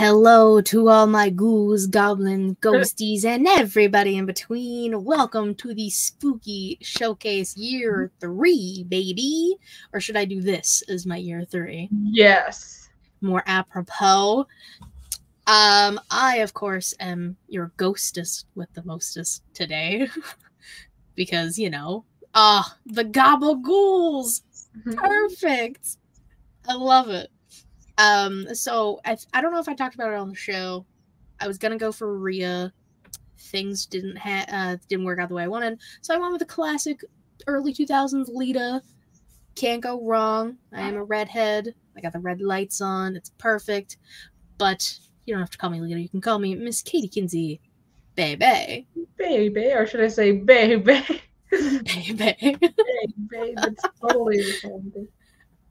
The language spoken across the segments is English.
Hello to all my ghouls, goblins, ghosties, and everybody in between. Welcome to the Spooky Showcase Year 3, baby. Or should I do this as my Year 3? Yes. More apropos. I, of course, am your ghostess with the mostest today. Because, you know, the Gobble-Ghouls. Perfect. I love it. So I don't know if I talked about it on the show. I was gonna go for Rhea. Things didn't work out the way I wanted, so I went with the classic early 2000s Lita. Can't go wrong. I am a redhead. I got the red lights on. It's perfect. But you don't have to call me Lita. You can call me Miss Katie Kinsey, baby. Baby, or should I say baby? Baby. Baby, that's totally the same thing.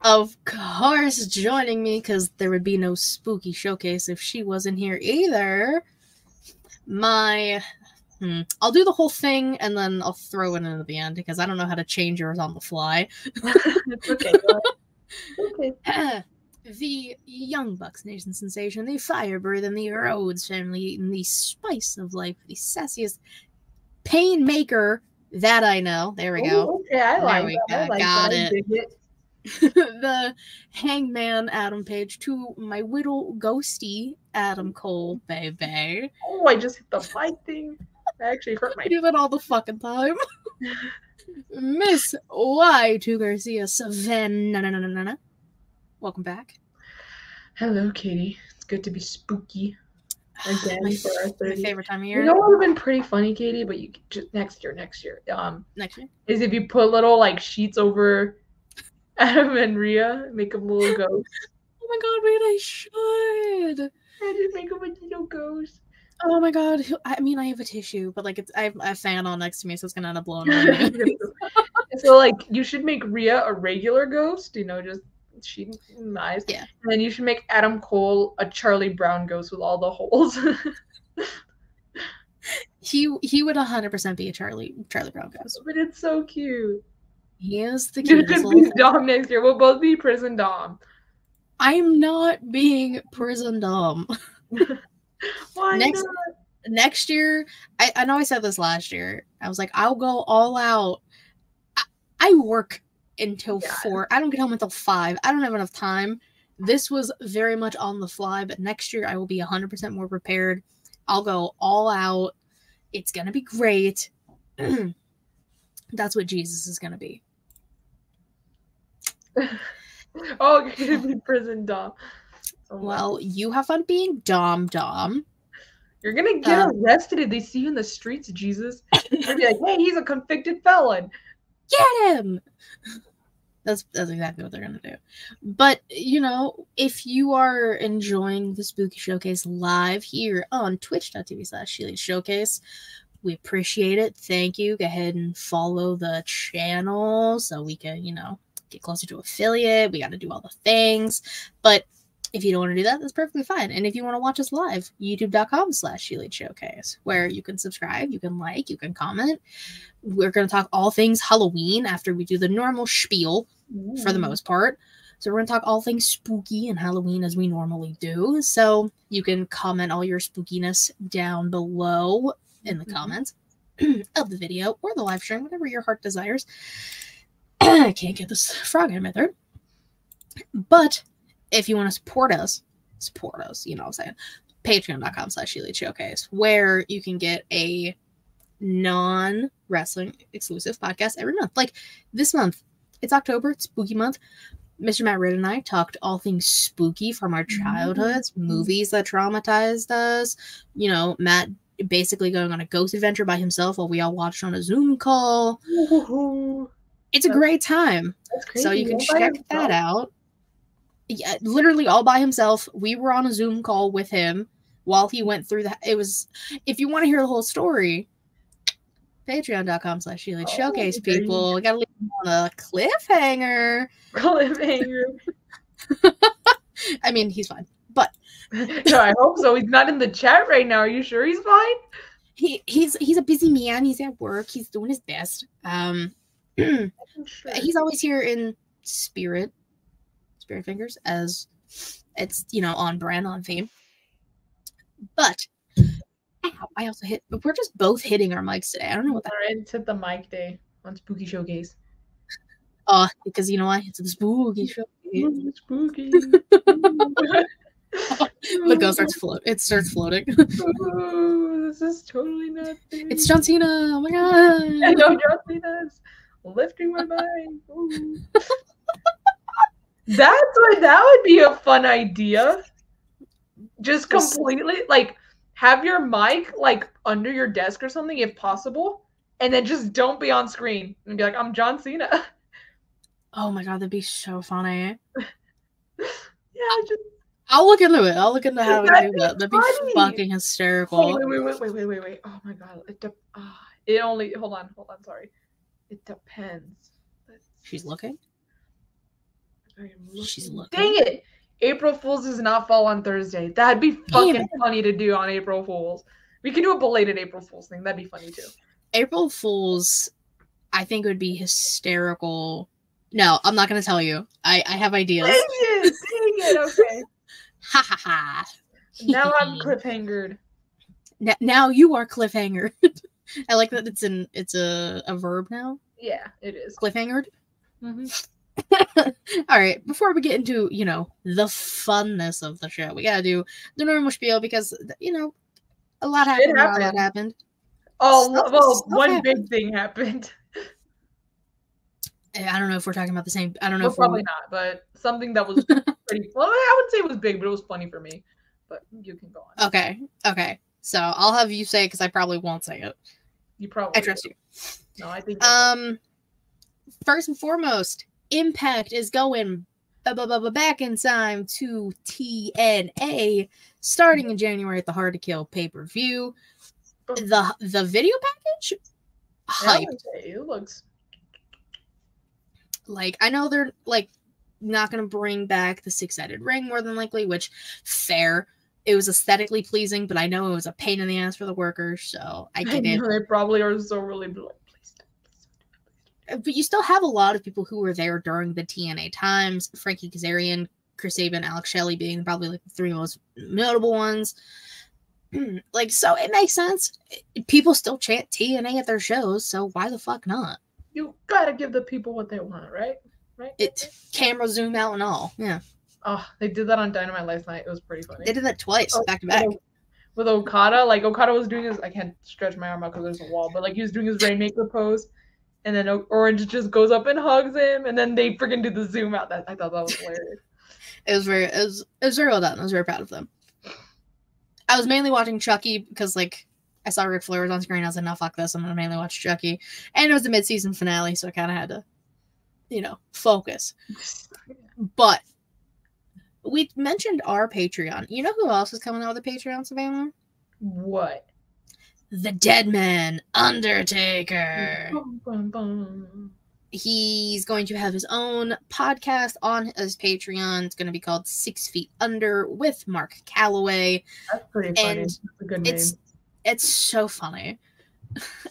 Of course, joining me, because there would be no spooky showcase if she wasn't here either. I'll do the whole thing, and then I'll throw it in at the end, because I don't know how to change yours on the fly. It's okay. Okay. The Young Bucks Nation sensation, the Firebird and the Rhodes family eating the spice of life, the sassiest pain maker that I know. There we go. Ooh, okay, I like that. Got it. The Hangman Adam Page to my Whittle Ghosty Adam Cole, baby. Oh, I just hit the mic thing. That actually hurt my. I do that all the fucking time. Miss Y2 Garcia Savannah. Welcome back. Hello, Katie. It's good to be spooky again for our 30th. My favorite time of year. You know what would have been pretty funny, Katie? But you just next year. Next year is if you put little like sheets over Adam and Rhea, make them little ghosts. Oh my god, wait, I should. I just make them a little ghost. Oh my god, I mean, I have a tissue, but like I have a fan on next to me, so it's gonna end up blowing away. So like, you should make Rhea a regular ghost, you know, just she eyes. Yeah. And then you should make Adam Cole a Charlie Brown ghost with all the holes. He would 100% be a Charlie Brown ghost. But it's so cute. He is the You cutest could be Dom next year. We'll both be prison Dom. I'm not being prison Dom. Why not? Next year, I know I said this last year. I was like, I'll go all out. I work until 4. I don't get home until 5. I don't have enough time. This was very much on the fly, but next year I will be 100% more prepared. I'll go all out. It's going to be great. That's what Jesus is going to be. Oh, you're going to be prison Dom. Oh, well, you have fun being Dom. You're going to get arrested if they see you in the streets, Jesus. They'll be like, hey, he's a convicted felon. Get him! That's exactly what they're going to do. But, you know, if you are enjoying the Spooky Showcase live here on twitch.tv/ShElite Showcase, we appreciate it. Thank you. Go ahead and follow the channel so we can, you know, get closer to affiliate. We got to do all the things. But if you don't want to do that, that's perfectly fine. And if you want to watch us live, youtube.com/ShElite Showcase, where you can subscribe, you can like, you can comment. We're going to talk all things Halloween after we do the normal spiel for the most part. So we're going to talk all things spooky and Halloween as we normally do. So you can comment all your spookiness down below in the comments of the video or the live stream, whatever your heart desires. I can't get this frog in my throat. But if you want to support us, you know what I'm saying? Patreon.com/ShElite Showcase, where you can get a non-wrestling exclusive podcast every month. Like this month, it's October, it's spooky month. Mr. Matt Ridd and I talked all things spooky from our childhoods, movies that traumatized us. You know, Matt basically going on a ghost adventure by himself while we all watched on a Zoom call. It's a great time. So you can check that out. Yeah, literally all by himself. We were on a Zoom call with him while he went through that. It was, if you want to hear the whole story, Patreon.com/ShElite Showcase, people. We gotta leave him on a cliffhanger. I mean, he's fine, but no, I hope so. He's not in the chat right now. Are you sure he's fine? He's a busy man. He's at work. He's doing his best. He's always here in spirit fingers, as it's, you know, on brand, on theme. But ow, I also hit. We're just both hitting our mics today. I don't know what that. Alright, it's hit the mic day on Spooky Showcase. Because you know why? It's a spooky show. Spooky. The ghost starts float. It starts floating. Ooh, this is totally not fair. It's John Cena. Oh my god! I know John Cena's lifting my mind. Ooh. That would be a fun idea. Just completely like have your mic like under your desk or something if possible, and then just don't be on screen and be like, I'm John Cena. Oh my god, that'd be so funny. Yeah, just I'll look into it. I'll look into how we do that. That'd be funny. fucking hysterical. Wait. Oh my god. It only hold on, sorry. It depends. She's looking? She's looking. Dang it! April Fool's does not fall on Thursday. That'd be fucking funny to do on April Fool's. We can do a belated April Fool's thing. That'd be funny too. April Fool's, I think, would be hysterical. No, I'm not gonna tell you. I have ideas. Dang it! Okay. Ha ha ha. Now I'm cliffhangered. Now you are cliffhanger. I like that it's a verb now. Yeah, it is. Cliffhangered. Mm-hmm. All right, before we get into, the funness of the show, we gotta do the normal spiel because, a lot happened. Oh, one big thing happened. I don't know if we're talking about the same. I don't know. Well, probably not, but something that was pretty. Well, I wouldn't say it was big, but it was funny for me. But you can go on. Okay. So I'll have you say it because I probably won't say it. You probably. I trust you. No, I think. First and foremost, Impact is going back in time to TNA, starting in January at the Hard to Kill pay-per-view. The video package, hype. It looks. Like, I know they're, like, not going to bring back the six-sided ring, more than likely, which, fair. It was aesthetically pleasing, but I know it was a pain in the ass for the workers, so I get it. They probably are so really like, please. But you still have a lot of people who were there during the TNA times. Frankie Kazarian, Chris Sabin, Alex Shelley being probably, like, the three most notable ones. Like, so it makes sense. People still chant TNA at their shows, so why the fuck not? You gotta give the people what they want, right? Camera zoom out and all. Yeah. Oh, they did that on Dynamite last night. It was pretty funny. They did that twice, back to back. With Okada, like Okada was doing his. I can't stretch my arm out because there's a wall, but like he was doing his Rainmaker pose, and then Orange just goes up and hugs him, and then they freaking do the zoom out. I thought that was hilarious. It was very well done. I was very proud of them. I was mainly watching Chucky because like I saw Ric Flair was on screen. I was like, no, fuck this. I'm going to mainly watch Chucky. And it was the mid-season finale, so I kind of had to, focus. But we mentioned our Patreon. You know who else is coming out with a Patreon, Savannah? What? The Dead Man, Undertaker. Bum, bum, bum. He's going to have his own podcast on his Patreon. It's going to be called 6 Feet Under with Mark Calloway. That's pretty funny. That's a good name. It's so funny.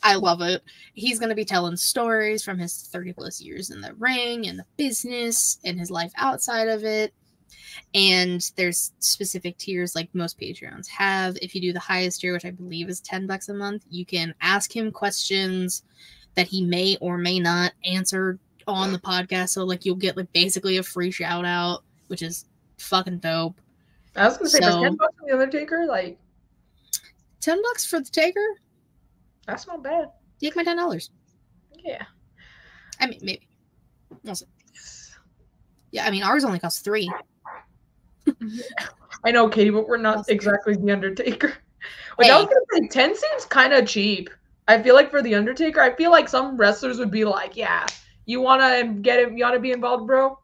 I love it. He's going to be telling stories from his 30 plus years in the ring and the business and his life outside of it. And there's specific tiers like most Patreons have. If you do the highest tier, which I believe is $10 a month, you can ask him questions that he may or may not answer on the podcast. So like you'll get like basically a free shout out, which is fucking dope. I was going to say, for $10 for the Undertaker, like $10 for the Taker? That's not bad. Take my $10. Yeah. I mean, maybe. We'll see. Yeah, I mean, ours only costs $3. I know, Katie, but we're not exactly the Undertaker. Which I was going to say, 10 seems kind of cheap. I feel like for the Undertaker, I feel like some wrestlers would be like, yeah, you want to be involved, bro?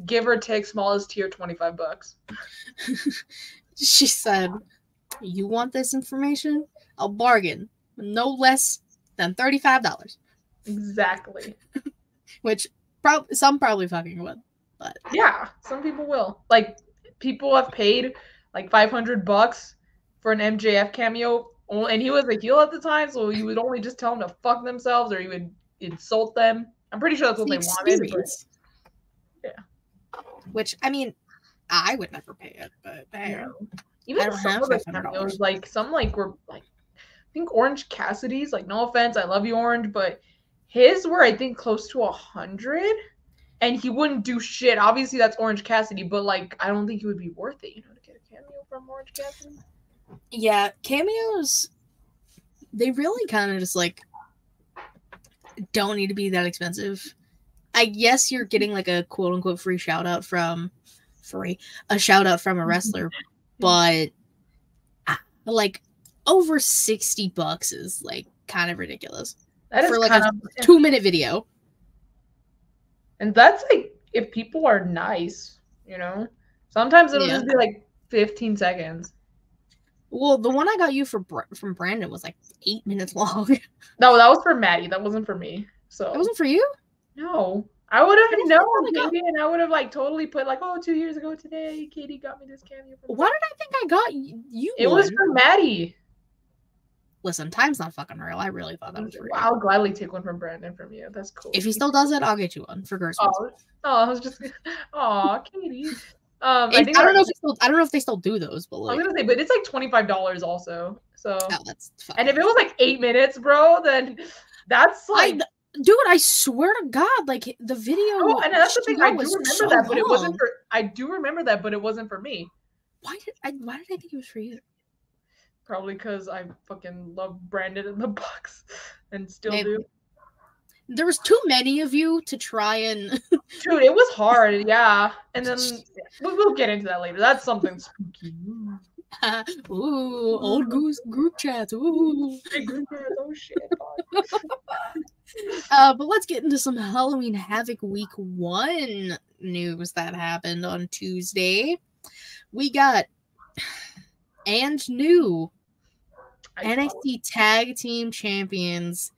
Give or take smallest tier, $25. She said, you want this information? I'll bargain. No less than $35. Exactly. Which some probably fucking would. But yeah, some people will. Like, people have paid like $500 for an MJF cameo, and he was a heel at the time, so you would only just tell them to fuck themselves, or you would insult them. I'm pretty sure that's what they wanted. But, yeah. Which, I mean, I would never pay it, but hey, Even some of the cameos, like some like were like I think Orange Cassidy's, like no offense, I love you Orange, but his were I think close to 100, and he wouldn't do shit. Obviously that's Orange Cassidy, but like I don't think it would be worth it, you know, to get a cameo from Orange Cassidy. Yeah, cameos, they really kind of just like don't need to be that expensive. I guess you're getting like a quote unquote free shout out from a wrestler, but like over $60 is like kind of ridiculous. That is for like a 2-minute video. And that's like if people are nice, you know. Sometimes it'll just be like 15 seconds. Well, the one I got you from Brandon was like 8 minutes long. No, that was for Maddie. That wasn't for me. So it wasn't for you? No. I would have known, Katie, and I would have like totally put like, 2 years ago today, Katie got me this cameo. Why did I think I got you? It was for Maddie. Listen, time's not fucking real. I really thought that was for you. I'll gladly take one from Brandon from you. That's cool. If he still does it, I'll get you one for Christmas. I was just, Katie. I don't know if they still do those, but like, I'm gonna say, but it's like $25 also. So that's fine. And if it was like 8 minutes, bro, then that's like. Dude, I swear to God, like the video. Oh, and that's the thing. I do remember that, but it wasn't for. I do remember that, but it wasn't for me. Why did I think it was for you? Probably because I fucking love Brandon in the box, and still do. There was too many of you to try and. Dude, it was hard, yeah. And then we'll get into that later. That's something spooky. Old goose group chats. Ooh. Group chats. Oh shit. But let's get into some Halloween Havoc Week 1 news that happened on Tuesday. We got new NXT Tag Team Champions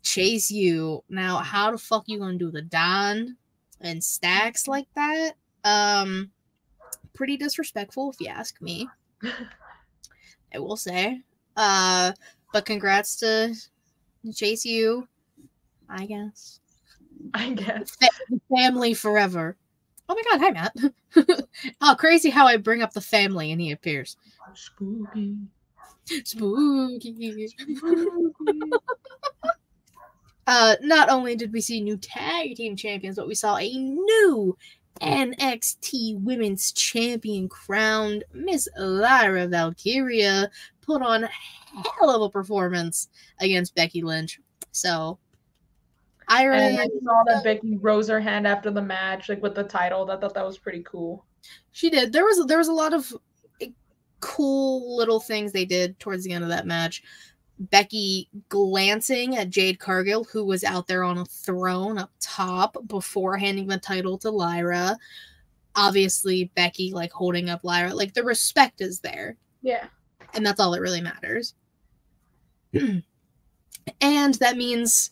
Chase U. Now, how the fuck you gonna do the Don and stacks like that? Pretty disrespectful if you ask me. I will say. But congrats to Chase U. I guess. Family forever. Oh my God, hi Matt. Oh, crazy how I bring up the family and he appears. Spooky. Not only did we see new tag team champions, but we saw a new NXT Women's Champion crowned Miss Lyra Valkyria put on a hell of a performance against Becky Lynch. So I saw that Becky rose her hand after the match, like with the title. I thought that was pretty cool. She did. There was a lot of cool little things they did towards the end of that match. Becky glancing at Jade Cargill, who was out there on a throne up top before handing the title to Lyra. Obviously, Becky like holding up Lyra. Like the respect is there. Yeah. And that's all that really matters. And that means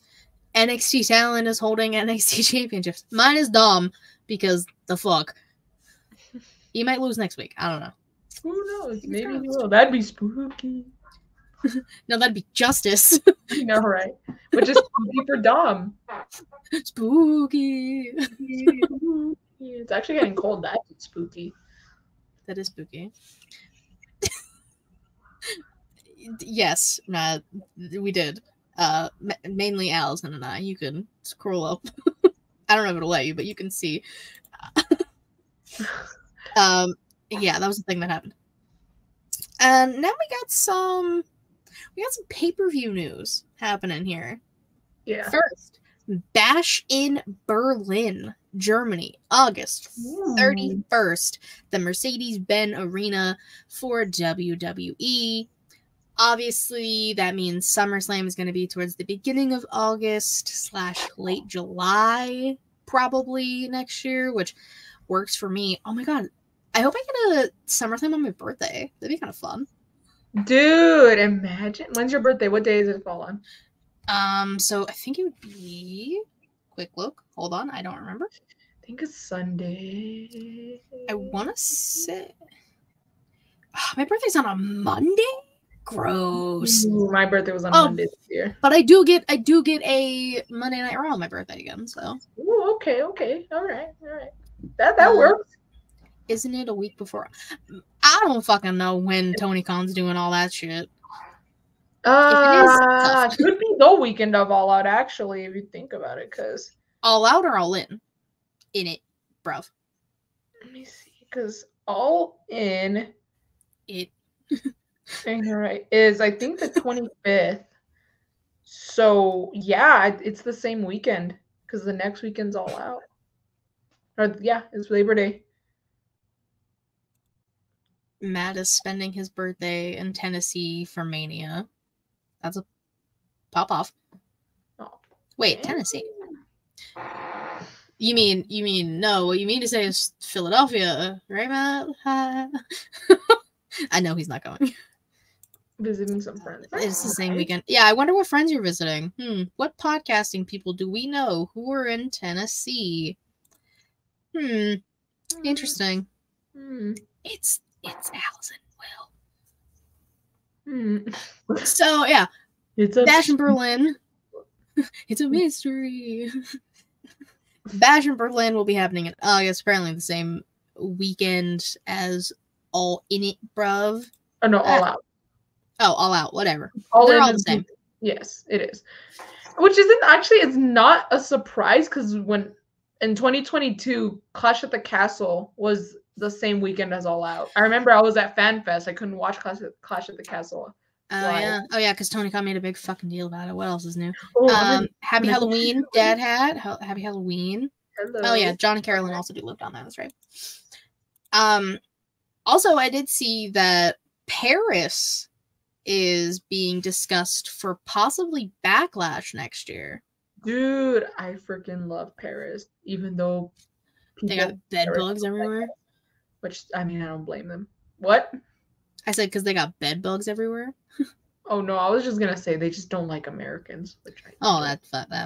NXT Talent is holding NXT championships. Mine is Dom because the fuck. He might lose next week. I don't know. Who knows? Maybe he will. That'd be spooky. No, that'd be Justice. I know, right? Which is spooky for Dom. Spooky. It's actually getting cold. That's spooky. That is spooky. Yes, we did. Mainly Allison and I. You can scroll up. I don't know if it'll let you, but you can see. Yeah, that was the thing that happened. And now we got some pay-per-view news happening here. Yeah. First, Bash in Berlin, Germany, August 31st, the Mercedes-Benz Arena for WWE. Obviously, that means SummerSlam is going to be towards the beginning of August / late July, probably next year, which works for me. Oh my God. I hope I get a SummerSlam on my birthday. That'd be kind of fun. Dude, imagine. When's your birthday? What day does it fall on? So I think it would be... Quick look. Hold on. I don't remember. I think it's Sunday. I want to say... my birthday's on a Monday? Gross. Ooh, my birthday was on Monday this year. But I do get a Monday Night Raw on my birthday again, so. Ooh, okay. All right. That works. Isn't it a week before? I don't fucking know when Tony Khan's doing all that shit. If it is, tough. Could be the weekend of All Out, actually, if you think about it, because All Out or All In? In it, bruv. Let me see, because All In It. You're right, is I think the 25th. So yeah, it's the same weekend because the next weekend's All Out. Or yeah, it's Labor Day. Matt is spending his birthday in Tennessee for Mania. That's a pop off. Oh, wait, man. Tennessee. You mean no? What you mean to say is Philadelphia, right, Matt? I know he's not going. Visiting some friends. It's the same weekend. Yeah, I wonder what friends you're visiting. What podcasting people do we know who are in Tennessee? Interesting. It's Allison Will. So yeah, it's Bash in Berlin. It's a mystery. Bash in Berlin will be happening in August, apparently the same weekend as All In It, bruv. Oh no, All Out. Oh, All Out, whatever. They're all the same. Yes, it is. Which isn't actually, it's not a surprise because when in 2022, Clash at the Castle was the same weekend as All Out. I remember I was at FanFest. I couldn't watch Clash at the Castle. Yeah, because Tony Khan made a big fucking deal about it. What else is new? Happy Halloween, Dad Hat. Happy Halloween. Hello. Oh yeah, John and Carolyn also do live down there. That's right. Also, I did see that Paris is being discussed for possibly Backlash next year. Dude, I freaking love Paris, even though they got bed bugs everywhere. Which, I mean, I don't blame them. What? I said because they got bed bugs everywhere. Oh no, I was just gonna say they just don't like Americans. Which that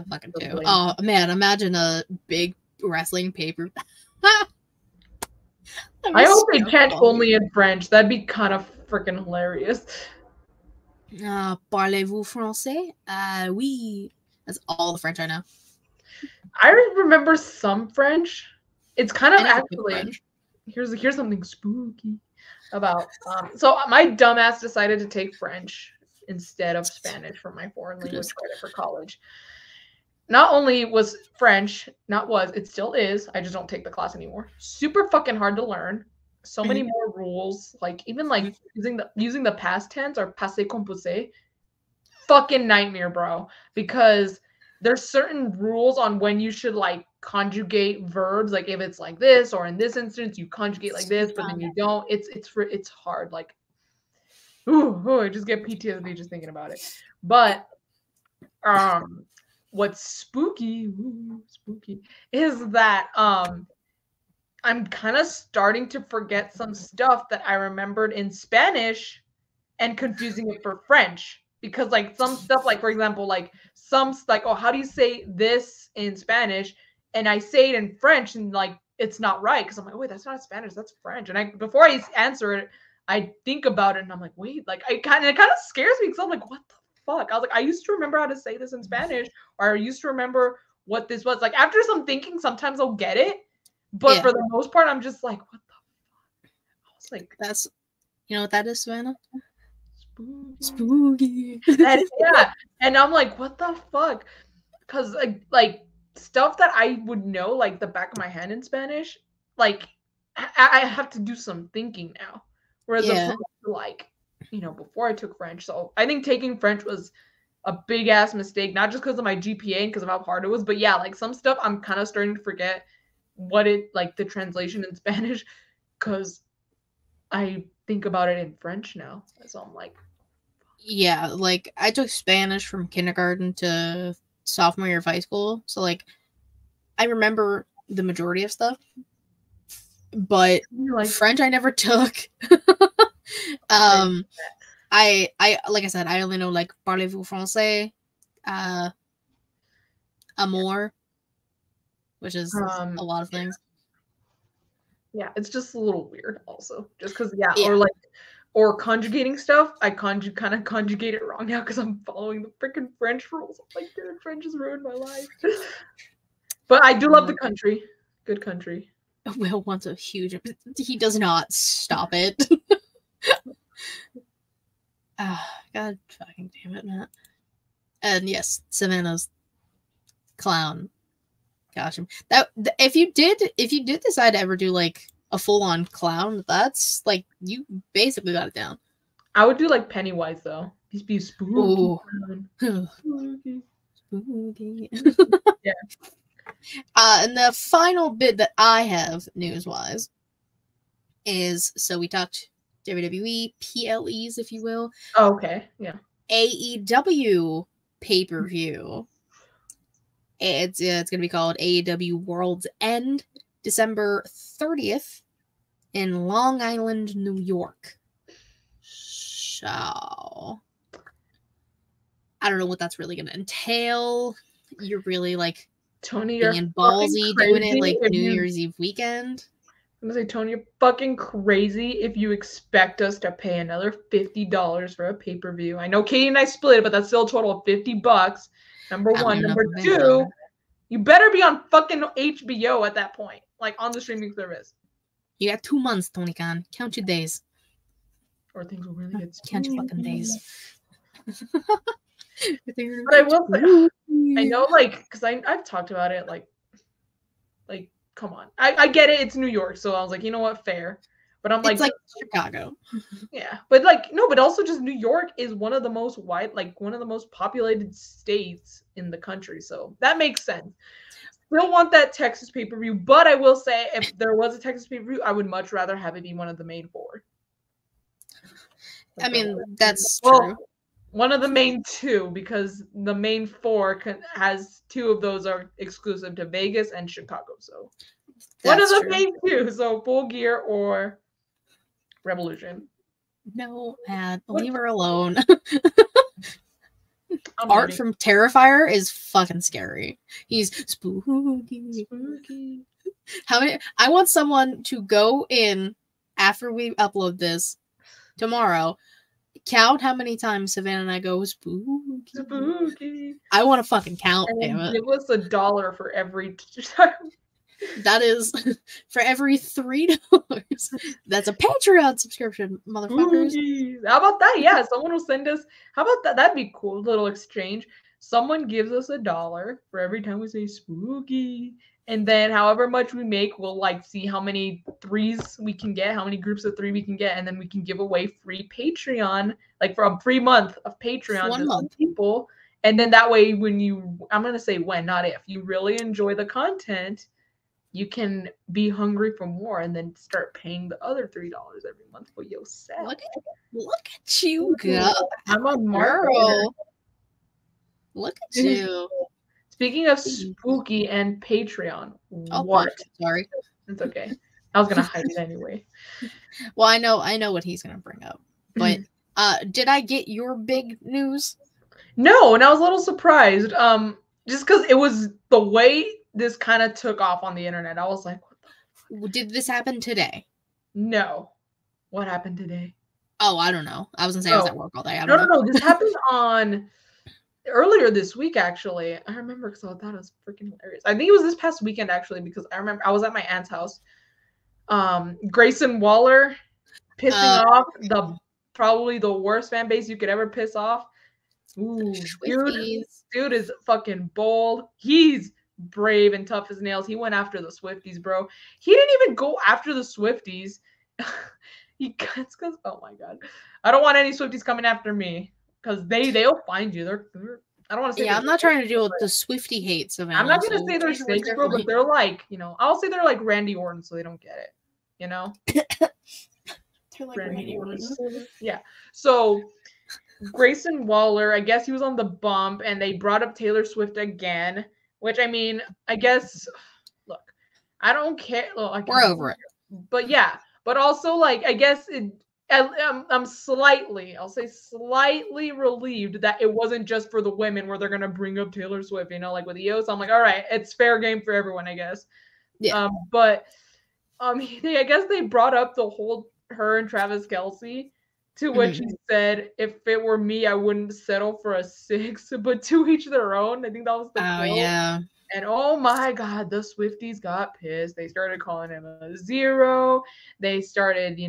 fucking too. Oh man, imagine a big wrestling paper. I hope they chant only in French. That'd be kind of freaking hilarious. Parlez-vous français? Oui. That's all the French I know. I remember some French. It's kind of actually here's something spooky about so my dumbass decided to take French instead of Spanish for my foreign language credit for college. Not only was French, it still is. I just don't take the class anymore. Super fucking hard to learn. So many more rules. Like even like using the past tense or passé composé. Fucking nightmare, bro. Because there's certain rules on when you should like conjugate verbs. Like if it's like this or in this instance you conjugate like this, but then you don't. It's hard. Like, I just get PTSD just thinking about it. But what's spooky is that I'm kind of starting to forget some stuff that I remembered in Spanish and confusing it for French. Because like some stuff, like for example, like how do you say this in Spanish? And I say it in French and like it's not right because I'm like, wait, that's not Spanish, that's French. And before I answer it, I think about it and I'm like, wait, like it kind of scares me because I'm like, what the fuck? I was like, I used to remember how to say this in Spanish, or I used to remember what this was. Like after some thinking, sometimes I'll get it, but for the most part, I'm just like, what the fuck? I was like, that's, you know what that is, Savannah? Spooky. Yeah, and I'm like, what the fuck? Because like stuff that I would know like the back of my hand in Spanish, like I have to do some thinking now, whereas like before I took French. So I think taking French was a big ass mistake, not just because of my GPA and because of how hard it was, but yeah, like some stuff I'm kind of starting to forget what it like the translation in Spanish because I think about it in French now. So I'm like, yeah, like I took Spanish from kindergarten to sophomore year of high school, so like I remember the majority of stuff, but French I never took. I like I said, I only know like parlez-vous français, amour, which is a lot of things. Yeah, it's just a little weird also, just because or conjugating stuff. I kind of conjugate it wrong now because I'm following the freaking French rules. I'm like, dude, French has ruined my life. But I do love the country. Good country. Will wants a huge. He does not stop it. God fucking damn it, Matt. And yes, Savannah's clown costume. That if you did decide to ever do like a full on clown, that's like you basically got it down. I would do like Pennywise though. He's be spooky. Spooky. Yeah. And the final bit that I have news wise is so we talked WWE PLEs, if you will. Oh, okay. Yeah. AEW pay-per-view. It's going to be called AEW World's End, December 30th in Long Island, New York. So I don't know what that's really going to entail. You're really like Tony, you're being ballsy doing it like New Year's Eve weekend. I'm gonna say, Tony, you're fucking crazy if you expect us to pay another $50 for a pay-per-view. I know Katie and I split it, but that's still a total of $50. Number one. Number two, you better be on fucking HBO at that point, like on the streaming service. You got 2 months, Tony Khan. Count your days. Or things will really get Count your fucking days. But I will say, I know, like, because I've talked about it, like, come on. I get it. It's New York, so I was like, you know what, fair. But I'm like, it's like Chicago. Yeah, but like, no, but also just New York is one of the most one of the most populated states in the country, so that makes sense. Still want that Texas pay-per-view, but I will say, if there was a Texas pay-per-view, I would much rather have it be one of the main four. I mean, that's true. One of the main two, because the main four has 2 of those are exclusive to Vegas and Chicago. So one of the main 2. So Full Gear or Revolution. No, Matt, leave her alone. Art from Terrifier is fucking scary. He's spooky. How many? I want someone to go in after we upload this tomorrow. Count how many times Savannah and I go spooky. I want to fucking count. Damn it. Give us $1 for every time. That is for every $3. That's a Patreon subscription, motherfuckers. Spooky. How about that? Yeah, someone will send us. How about that? That'd be cool. Little exchange. Someone gives us $1 for every time we say spooky. And then however much we make, we'll like see how many 3s we can get, how many groups of 3 we can get, and then we can give away free Patreon, like for a free month of Patreon to some people. And then that way, when I'm gonna say when, not if, you really enjoy the content, you can be hungry for more and then start paying the other $3 every month for yourself. Look at you go. I'm a girl. Look at you. Speaking of spooky and Patreon, what? Sorry. It's okay. I was gonna hide it anyway. Well, I know what he's gonna bring up. But did I get your big news? No, and I was a little surprised. Just because it was the way this kind of took off on the internet. I was like, what the fuck? Did this happen today? No. What happened today? Oh, I don't know. I was gonna say I was at work all day. I don't know. No. This happened on earlier this week, actually. I remember because I thought it was freaking hilarious. I think it was this past weekend, actually, because I remember I was at my aunt's house. Grayson Waller pissing off probably the worst fan base you could ever piss off. Ooh, dude is fucking bold. He's brave and tough as nails. He went after the Swifties, bro. He didn't even go after the Swifties. Because oh my god, I don't want any Swifties coming after me. Because they'll find you. They're I don't want to say. Yeah, I'm not trying to deal with the Swiftie hate, Savannah. I'm not gonna say they're snakes, bro, but they're like, I'll say they're like Randy Orton, so they don't get it. They're like Randy Orton. Yeah. So Grayson Waller, I guess he was on the bump, and they brought up Taylor Swift again. Which I mean, I guess. Look, I don't care. Well, we're over it. But yeah, but also like I guess it. I'm slightly relieved that it wasn't just for the women where they're gonna bring up Taylor Swift, like with EOS. I'm like, all right, it's fair game for everyone, I guess. Yeah. But I guess they brought up the whole her and Travis Kelce, to which he said, if it were me, I wouldn't settle for a 6, but to each their own. I think that was the quote. Yeah. And oh my God, the Swifties got pissed. They started calling him a zero. They started,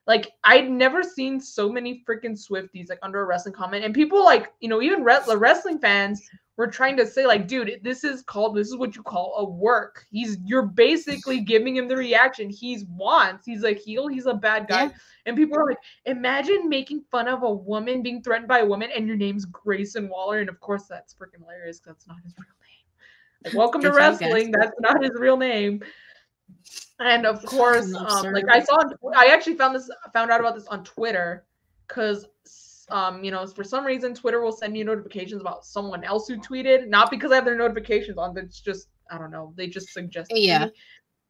like I'd never seen so many freaking Swifties like under a wrestling comment. And people like, even the wrestling fans were trying to say like, dude, this is what you call a work. You're basically giving him the reaction he wants. He's a heel. He's a bad guy. Yeah. And people are like, imagine making fun of a woman being threatened by a woman and your name's Grayson Waller. And of course that's freaking hilarious. That's not his real name. Like, welcome to wrestling. That's not his real name. And of course, like I actually found out about this on Twitter because, for some reason Twitter will send me notifications about someone else who tweeted, not because I have their notifications on. It's just, I don't know. They just suggested me.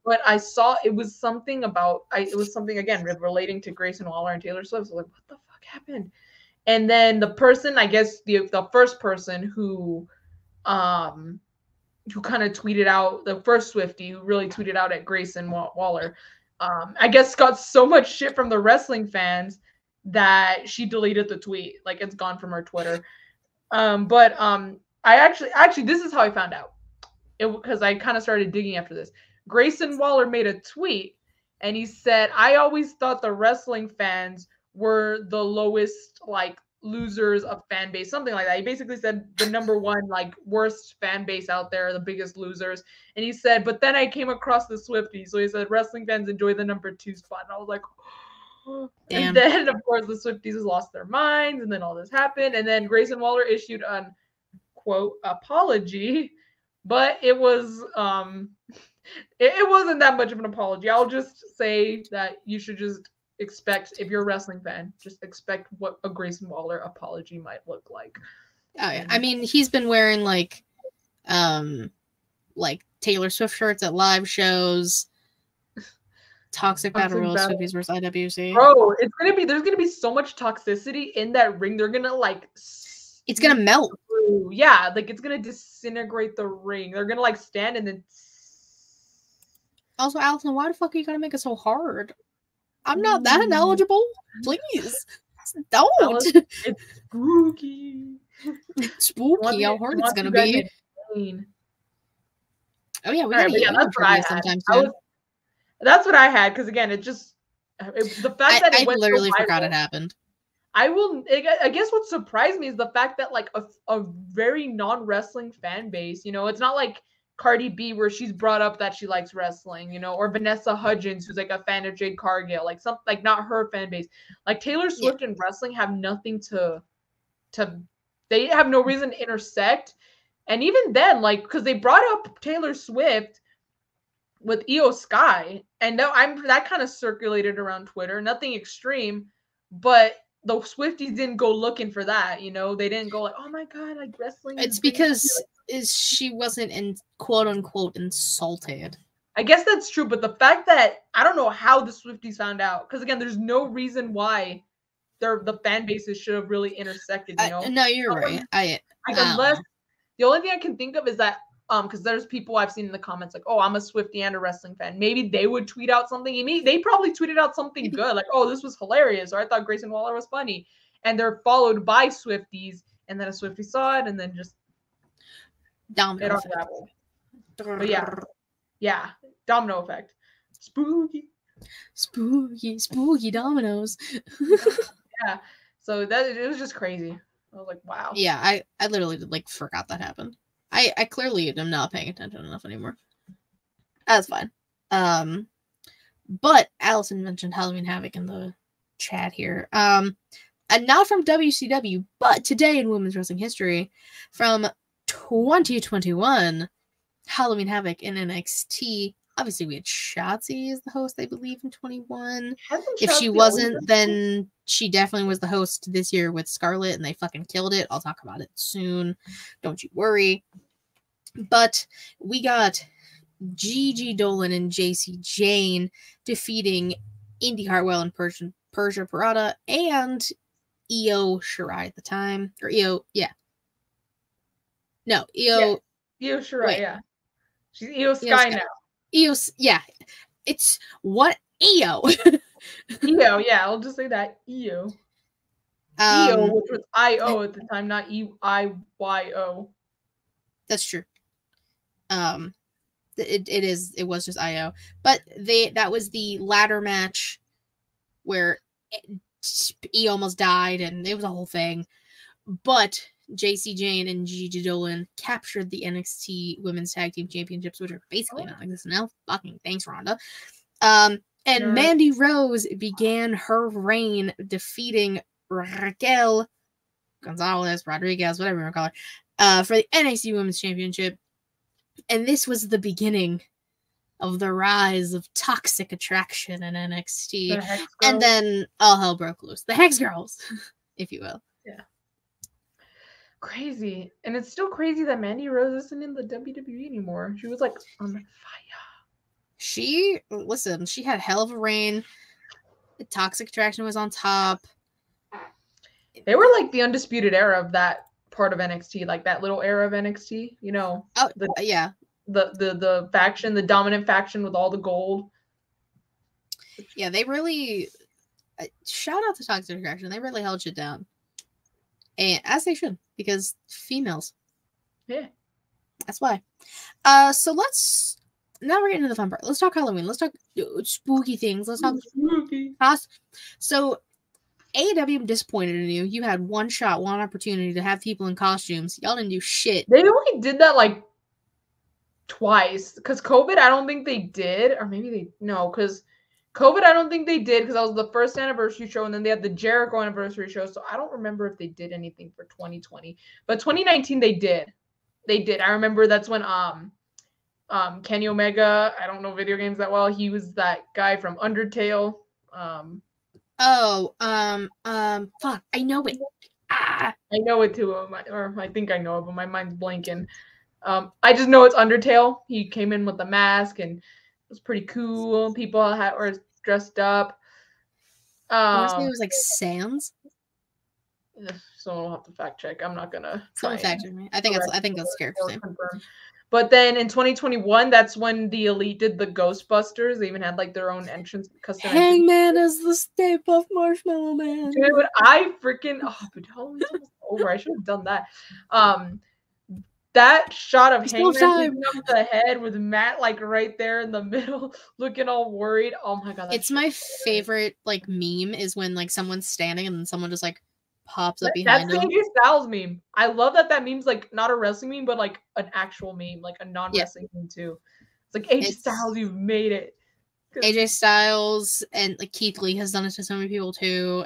But I saw it was something again relating to Grayson Waller and Taylor Swift. So I was like, what the fuck happened? And then the person, I guess the first person who kind of tweeted out, the first Swiftie who really tweeted out at Grayson Waller, I guess got so much shit from the wrestling fans that she deleted the tweet. Like, it's gone from her Twitter. But I actually this is how I found out. Because I kind of started digging after this. Grayson Waller made a tweet and he said, I always thought the wrestling fans were the lowest, like, losers of fan base, something like that. He basically said the number one, like, worst fan base out there, the biggest losers. And he said, but then I came across the Swifties. So he said wrestling fans enjoy the number 2 spot. And I was like, oh. And then of course the Swifties lost their minds, and then all this happened. And then Grayson Waller issued an quote apology, but it was it wasn't that much of an apology. I'll just say that you should just expect, if you're a wrestling fan, just expect what a Grayson Waller apology might look like. Oh yeah, I mean, he's been wearing like Taylor Swift shirts at live shows. Toxic Battle Royal Swifties versus IWC. Bro, there's gonna be so much toxicity in that ring. They're gonna it's gonna melt. Yeah, like it's gonna disintegrate the ring. They're gonna like stand and then. Also, Allison, why the fuck are you gonna make it so hard? I'm not that ineligible. Please. Don't. It's spooky. Spooky how hard it's going to be. Oh, yeah. That's what I had. That's what I had, because, again, the fact that it went literally so viral, forgot it happened. I guess what surprised me is the fact that, like, a very non-wrestling fan base, it's not like Cardi B, where she's brought up that she likes wrestling, or Vanessa Hudgens, who's like a fan of Jade Cargill, like not her fan base. Like Taylor Swift and wrestling have nothing they have no reason to intersect. And even then, like, because they brought up Taylor Swift with Io Sky, and that kind of circulated around Twitter, nothing extreme, but the Swifties didn't go looking for that, they didn't go like, oh my god, like wrestling. It's because she wasn't quote unquote insulted. I guess that's true, but the fact that I don't know how the Swifties found out, because again, there's no reason why the fan bases should have really intersected. No, you're right. Unless the only thing I can think of is that because there's people I've seen in the comments like, oh, I'm a Swiftie and a wrestling fan. Maybe they would tweet out something. They probably tweeted out something good, like, oh, this was hilarious, or I thought Grayson Waller was funny, and they're followed by Swifties, and then a Swiftie saw it, and then just. Domino effect. But yeah, domino effect. Spooky dominoes. Yeah, so it was just crazy. I was like, wow. Yeah, I literally forgot that happened. I clearly am not paying attention enough anymore. That's fine. But Allison mentioned Halloween Havoc in the chat here. And not from WCW, but today in women's wrestling history, from 2021, Halloween Havoc in NXT. Obviously, we had Shotzi as the host, I believe, in 21. If she wasn't, then she definitely was the host this year with Scarlett, and they fucking killed it. I'll talk about it soon. Don't you worry. But we got Gigi Dolan and JC Jane defeating Indy Hartwell and Persia Pirotta and Io Shirai at the time. Or Io, yeah. No, Io Shirai, yeah. She's Io Sky now. Yeah. It's what? Io. Io, yeah, I'll just say that. Io. Io, which was I-O at the time, not E-I-Y-O. That's true. It was just IO, but that was the ladder match where he almost died, and it was a whole thing. But JC Jane and Gigi Dolan captured the NXT Women's Tag Team Championships, which are basically nothing. This is now fucking thanks, Rhonda. And Mandy Rose began her reign defeating Raquel Gonzalez, Rodriguez, whatever you want to call her, for the NXT Women's Championship. And this was the beginning of the rise of toxic attraction in NXT. And then all hell broke loose. The Hex Girls, if you will. Yeah. Crazy. And it's still crazy that Mandy Rose isn't in the WWE anymore. She was like on fire. She had hell of a reign. The toxic attraction was on top. They were like the undisputed era of that part of NXT, like that little era of NXT, you know. Oh, yeah. The faction, the dominant faction with all the gold. Yeah, they really shout out to toxic attraction. They really held shit down. And as they should, because females. Yeah. That's why. So now we're getting to the fun part. Let's talk Halloween. Let's talk spooky things. Let's talk spooky. So AEW, I'm disappointed in you. You had one shot, one opportunity to have people in costumes. Y'all didn't do shit. They only did that like twice. Because COVID, I don't think they did. Or maybe because COVID, I don't think they did, because that was the first anniversary show, and then they had the Jericho anniversary show. So I don't remember if they did anything for 2020. But 2019 they did. They did. I remember that's when Kenny Omega, I don't know video games that well. He was that guy from Undertale. Fuck, I know it. I know it too, or I think I know it, but my mind's blanking. I just know it's Undertale. He came in with the mask, and it was pretty cool. People were dressed up. I want to say it was like Sans. Someone will have to fact check. I'm not gonna. Someone fact check me. I think that's character name. But then in 2021, that's when the Elite did the Ghostbusters. They even had like their own entrance. Custom Hangman is the Stay Puft Marshmallow Man. Dude, I freaking but Halloween's over. I should have done that. That shot of Hangman picking up the head with Matt like right there in the middle, looking all worried. Oh my god, it's my favorite like meme is when like someone's standing and then someone just like pops up behind them. That's the AJ Styles meme. I love that meme's like not a wrestling meme, but like an actual meme, like a non-wrestling meme too. It's like AJ Styles, you've made it. AJ Styles and like Keith Lee has done it to so many people too.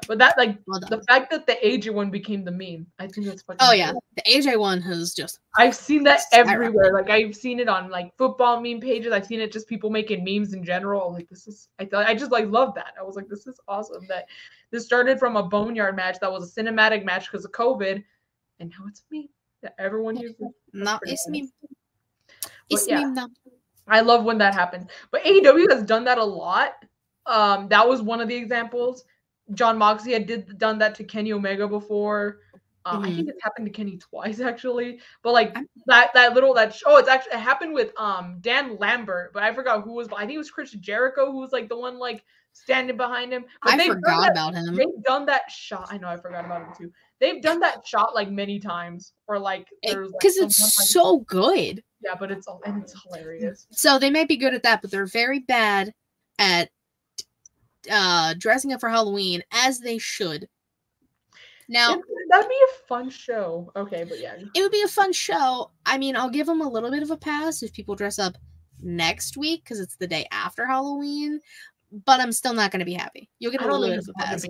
But that like the fact that the AJ one became the meme, I think that's fucking. Oh yeah, the AJ one has just. I've seen that everywhere. Like I've seen it on like football meme pages. I've seen it just people making memes in general. Like this is, I just like love that. I was like, this is awesome. That this started from a boneyard match that was a cinematic match because of COVID, and now it's a meme that everyone uses. No, it's meme. It's meme now. I love when that happens. But AEW has done that a lot. That was one of the examples. John Moxley had done that to Kenny Omega before. I think it's happened to Kenny twice actually. But like it happened with Dan Lambert, but I forgot who was. I think it was Chris Jericho who was like the one like standing behind him. But I forgot about him. They've done that shot. I know I forgot about him too. They've done that shot like many times, or like there's because it's so good. Yeah, but it's hilarious. So they may be good at that, but they're very bad at dressing up for Halloween, as they should. Now that'd be a fun show. Okay, but yeah, it would be a fun show. I mean, I'll give them a little bit of a pass if people dress up next week because it's the day after Halloween. But I'm still not going to be happy. You'll get a little bit of a pass.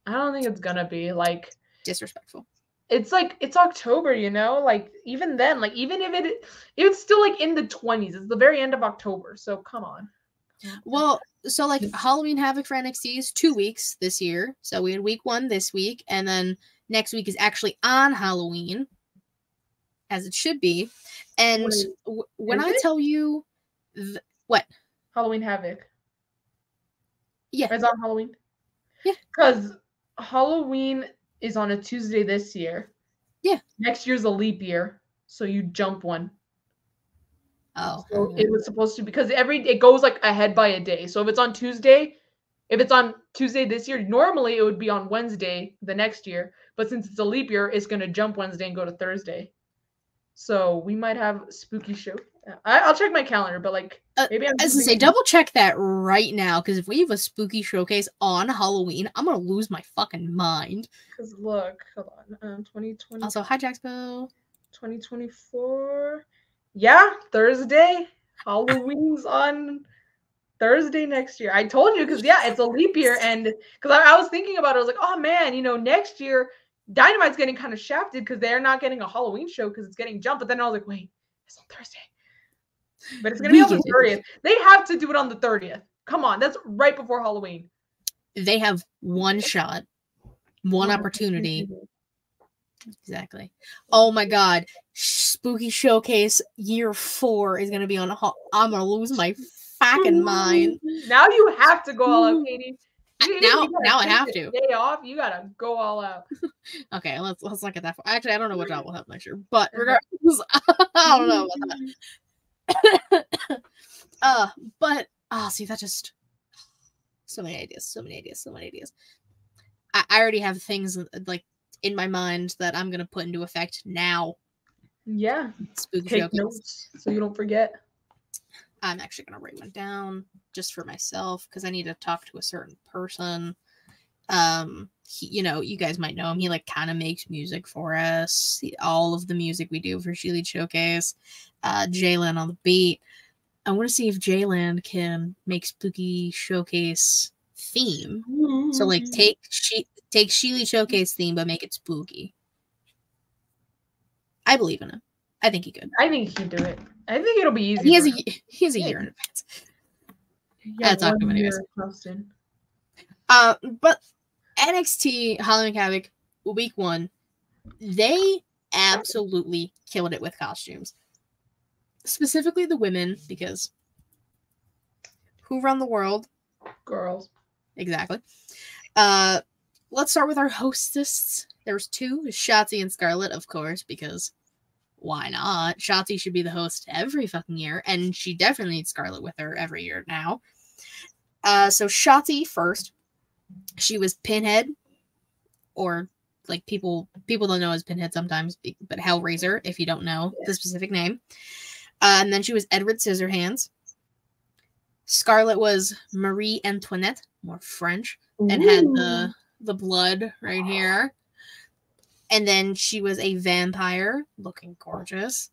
I don't think it's gonna be like disrespectful. It's like it's October, you know. Like even then, like even if it's still like in the 20s. It's the very end of October, so come on. Well, so like Halloween Havoc for NXT is 2 weeks this year. So we had week 1 this week, and then next week is actually on Halloween, as it should be. And when I tell you what Halloween Havoc, yeah, it's on Halloween. Yeah, because Halloween is on a Tuesday this year. Yeah, next year's a leap year, so you jump one. Oh, so it was supposed to, because it goes like ahead by a day. So if it's on Tuesday this year, normally it would be on Wednesday the next year. But since it's a leap year, it's going to jump Wednesday and go to Thursday. So we might have spooky show. I'll check my calendar, but like maybe I'm as I say, double check that right now, because if we have a spooky showcase on Halloween, I'm gonna lose my fucking mind. Because look, hold on, 2020. Also, hi Jaxpo. 2024. Yeah, Thursday. Halloween's on Thursday next year. I told you, because yeah, it's a leap year, and because I was thinking about it, I was like, oh man, you know, next year Dynamite's getting kind of shafted because they're not getting a Halloween show because it's getting jumped. But then I was like, wait, it's on Thursday. But it's gonna be on the 30th. They have to do it on the 30th. Come on, that's right before Halloween. They have one shot, one opportunity. Exactly. Oh my god, Spooky Showcase Year 4 is gonna be on. I'm gonna lose my fucking mind. Now you have to go all out, Katie. Now I have to. Day off, you gotta go all out. Okay, let's not get that far. Actually, I don't know what job we'll have next year, but regardless, I don't know about that. But see, that just so many ideas. I already have things like in my mind that I'm gonna put into effect now. Yeah, Spooky Take notes so you don't forget. I'm actually gonna write one down just for myself because I need to talk to a certain person. You know, you guys might know him. He like kind of makes music for us. All of the music we do for ShElite Showcase. Jaylan on the beat. I want to see if Jaylan can make Spooky Showcase theme. So like take ShElite Showcase theme but make it spooky. I believe in him. I think he could. I think he can do it. I think it'll be easy. He has a year in advance. Yeah, that's not too many guys. But NXT Halloween Havoc week 1, they absolutely killed it with costumes. Specifically the women, because who run the world? Girls. Exactly. Let's start with our hostess. There's 2, Shotzi and Scarlett, of course, because why not? Shotzi should be the host every fucking year, and she definitely needs Scarlett with her every year now. So Shotzi first. She was Pinhead, or like people don't know as Pinhead sometimes, but Hellraiser, if you don't know the specific name. And then she was Edward Scissorhands. Scarlett was Marie Antoinette, more French, and had the blood right here. And then she was a vampire, looking gorgeous.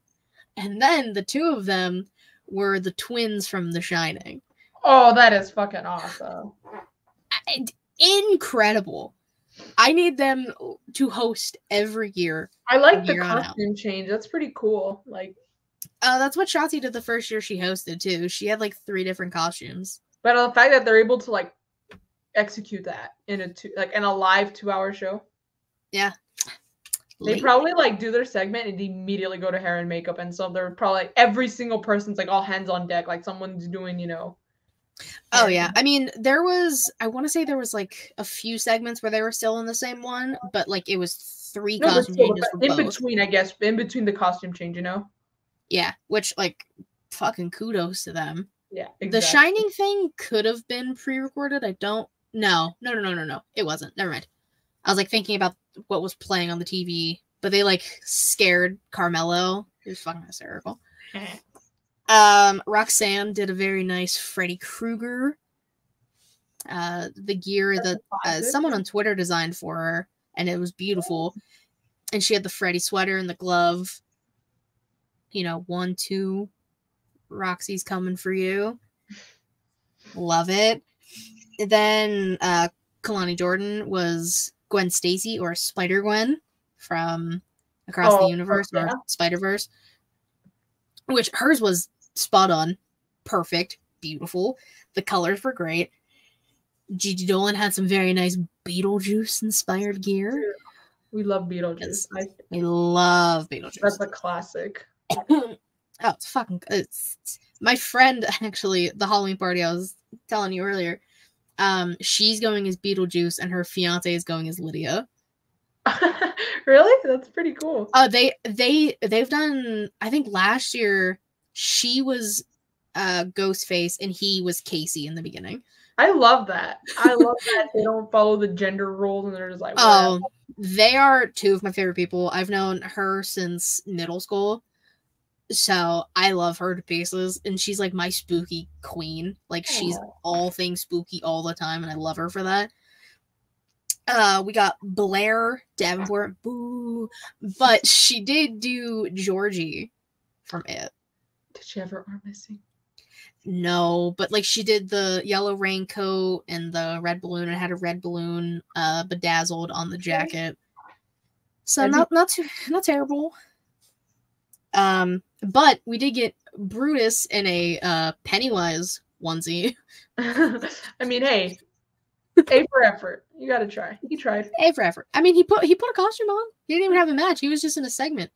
And then the 2 of them were the twins from The Shining. Oh, that is fucking awesome. Incredible. I need them to host every year. I like the costume change. That's pretty cool. Like, that's what Shotzi did the first year she hosted too. She had like 3 different costumes. But the fact that they're able to like execute that in a live 2-hour show. Yeah. They probably like do their segment and immediately go to hair and makeup, and so they're probably like every single person's like all hands on deck, like someone's doing, you know. Oh yeah, I mean I want to say there was like a few segments where they were still in the same one, but like it was 3 costume changes for both. Between, I guess, in between the costume change, you know. Yeah, which like fucking kudos to them. Yeah, exactly. The Shining thing could have been pre-recorded. No, it wasn't. Never mind. I was like thinking about what was playing on the TV, but they like scared Carmelo. It was fucking hysterical. Roxanne did a very nice Freddy Krueger. The gear that someone on Twitter designed for her, and it was beautiful. And she had the Freddy sweater and the glove. You know, 1, 2, Roxy's coming for you. Love it. Then Kalani Jordan was Gwen Stacy, or Spider-Gwen from Across the Universe, or Spider-Verse. Which hers was spot on. Perfect. Beautiful. The colors were great. Gigi Dolan had some very nice Beetlejuice-inspired gear. We love Beetlejuice. We love Beetlejuice. That's a classic. It's fucking... It's my friend, actually, the Halloween party I was telling you earlier, she's going as Beetlejuice, and her fiance is going as Lydia. Really? That's pretty cool. They've done, I think last year she was Ghostface and he was Casey in the beginning. I love that. I love that they don't follow the gender roles and they're just like, oh, they are 2 of my favorite people. I've known her since middle school. So I love her to pieces, and she's like my spooky queen. Like she's all things spooky all the time, and I love her for that. We got Blair Davenport, boo, but she did do Georgie from It. Did she have her arm missing? No, but like she did the yellow raincoat and the red balloon. It had a red balloon bedazzled on the jacket. So not terrible. But we did get Brutus in a Pennywise onesie. I mean, hey, A for effort. You gotta try. He tried. A for effort. I mean, he put a costume on. He didn't even have a match. He was just in a segment.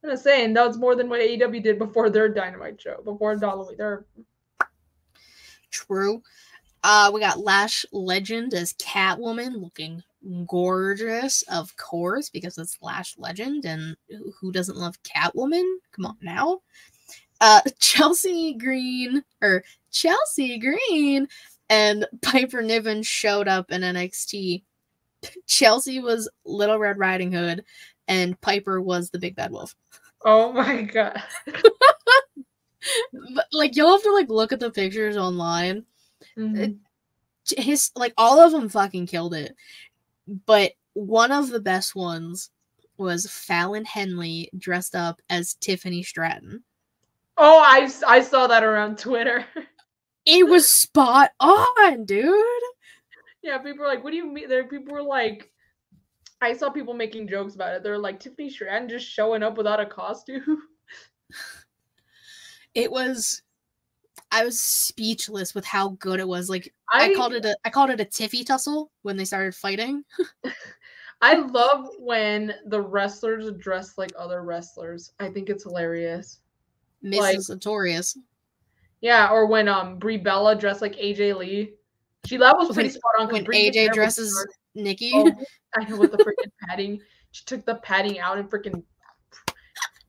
I'm just saying that was more than what AEW did before their Dynamite show, before Halloween. True. We got Lash Legend as Catwoman, looking gorgeous, of course, because it's Lash Legend, and who doesn't love Catwoman? Come on now. Chelsea Green and Piper Niven showed up in NXT. Chelsea was Little Red Riding Hood, and Piper was the Big Bad Wolf. Oh my god. But, like, you'll have to like look at the pictures online. His like all of them fucking killed it, but one of the best ones was Fallon Henley dressed up as Tiffany Stratton. Oh, I saw that around Twitter. It was spot on, dude. Yeah, people were like, "What do you mean?" People were like, I saw people making jokes about it. They're like, Tiffany Stratton just showing up without a costume. I was speechless with how good it was. Like I called it a Tiffy tussle when they started fighting. I love when the wrestlers dress like other wrestlers. I think it's hilarious. Mrs. Notorious. Yeah, or when Brie Bella dressed like AJ Lee. That was pretty spot on. When AJ dresses Nikki. Oh, I know, with the freaking padding. She took the padding out and freaking.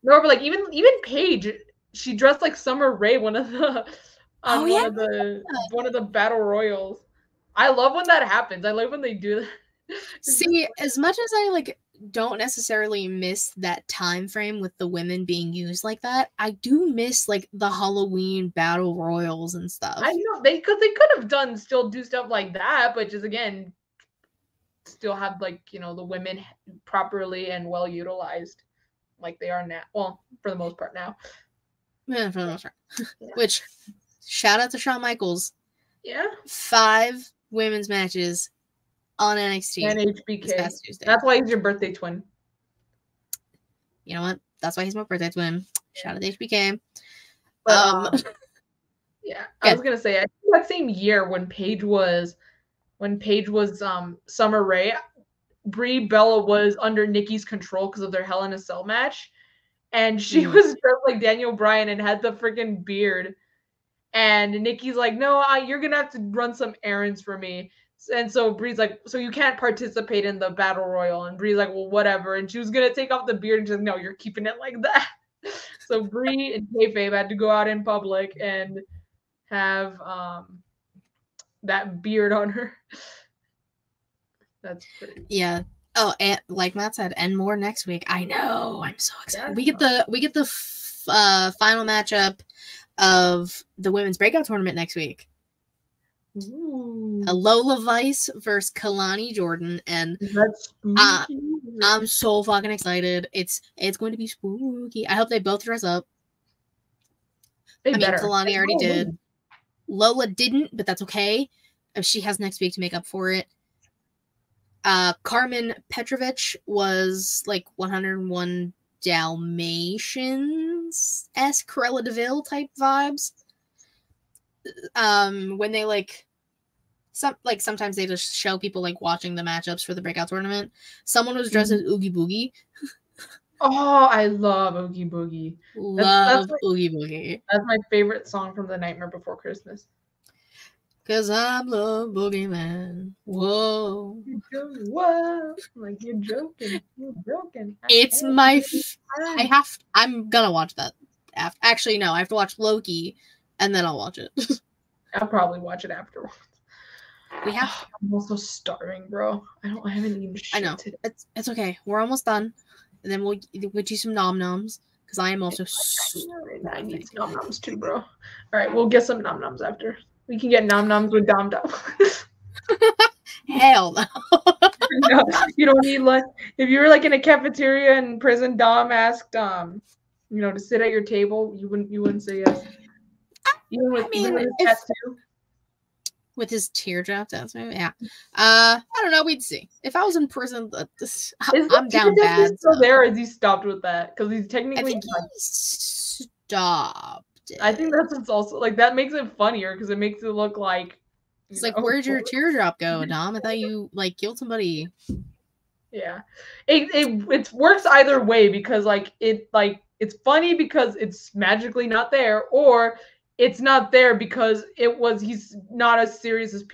No, but like even Paige, she dressed like Summer Rae, one of the one of the battle royals. I love when that happens. I love when they do that. See, as much as I like don't necessarily miss that time frame with the women being used like that, I do miss like the Halloween battle royals and stuff. I know they could have still do stuff like that, but just again, still have like, you know, the women properly and well utilized like they are now. Well, for the most part now. Yeah, for the most part. Yeah. Which, shout out to Shawn Michaels. Yeah. 5 women's matches on NXT. And HBK. That's why he's your birthday twin. You know what? That's why he's my birthday twin. Shout out to HBK. But, yeah, I was gonna say, I think that same year when Paige was Summer Rae, Brie Bella was under Nikki's control because of their Hell in a Cell match, and she was dressed like Daniel Bryan and had the freaking beard. And Nikki's like, "No, you're gonna have to run some errands for me." And so Brie's like, "So you can't participate in the battle royal." And Brie's like, "Well, whatever." And she was gonna take off the beard, and she's like, "No, you're keeping it like that." So Brie and kayfabe had to go out in public and have that beard on her. That's pretty. Yeah. Oh, and like Matt said, and more next week. I know. I'm so excited. We get the final matchup of the women's breakout tournament next week. Ooh. Lola Vice versus Kalani Jordan, and I'm so fucking excited. It's going to be spooky. I hope they both dress up. Kalani already did. Lola didn't, but that's okay. She has next week to make up for it. Carmen Petrovich was like 101 Dalmatians-esque Cruella DeVille type vibes. When they sometimes they just show people like watching the matchups for the breakout tournament. Someone was dressed as Oogie Boogie. Oh, I love Oogie Boogie. Love Oogie Boogie. That's my favorite song from The Nightmare Before Christmas. 'Cause I'm the boogeyman. Whoa. Whoa. Like, you're joking. You're broken. It's my... I'm gonna watch that. Actually, no. I have to watch Loki, and then I'll watch it. I'll probably watch it afterwards. I'm also starving, bro. I haven't eaten shit. I know. Today. It's okay. We're almost done. And then we'll do some nom-noms. because I am also I need nom noms too, bro. All right, we'll get some nom noms after. We can get nom noms with Dom Dom. Hell no. No, you don't need like if you were like in a cafeteria in prison, Dom asked to sit at your table, you wouldn't say yes. Even with his tattoo. With his teardrop tattoo, yeah. I don't know. We'd see. If I was in prison, I'm down bad. Still there, or is he stopped with that? Because he's technically. I think he stopped. I think that's what's also like that makes it funnier because it makes it look like. It's like, where'd your teardrop go, Dom? I thought you like killed somebody. Yeah, it works either way because it's funny because it's magically not there, or it's not there because he's not as serious as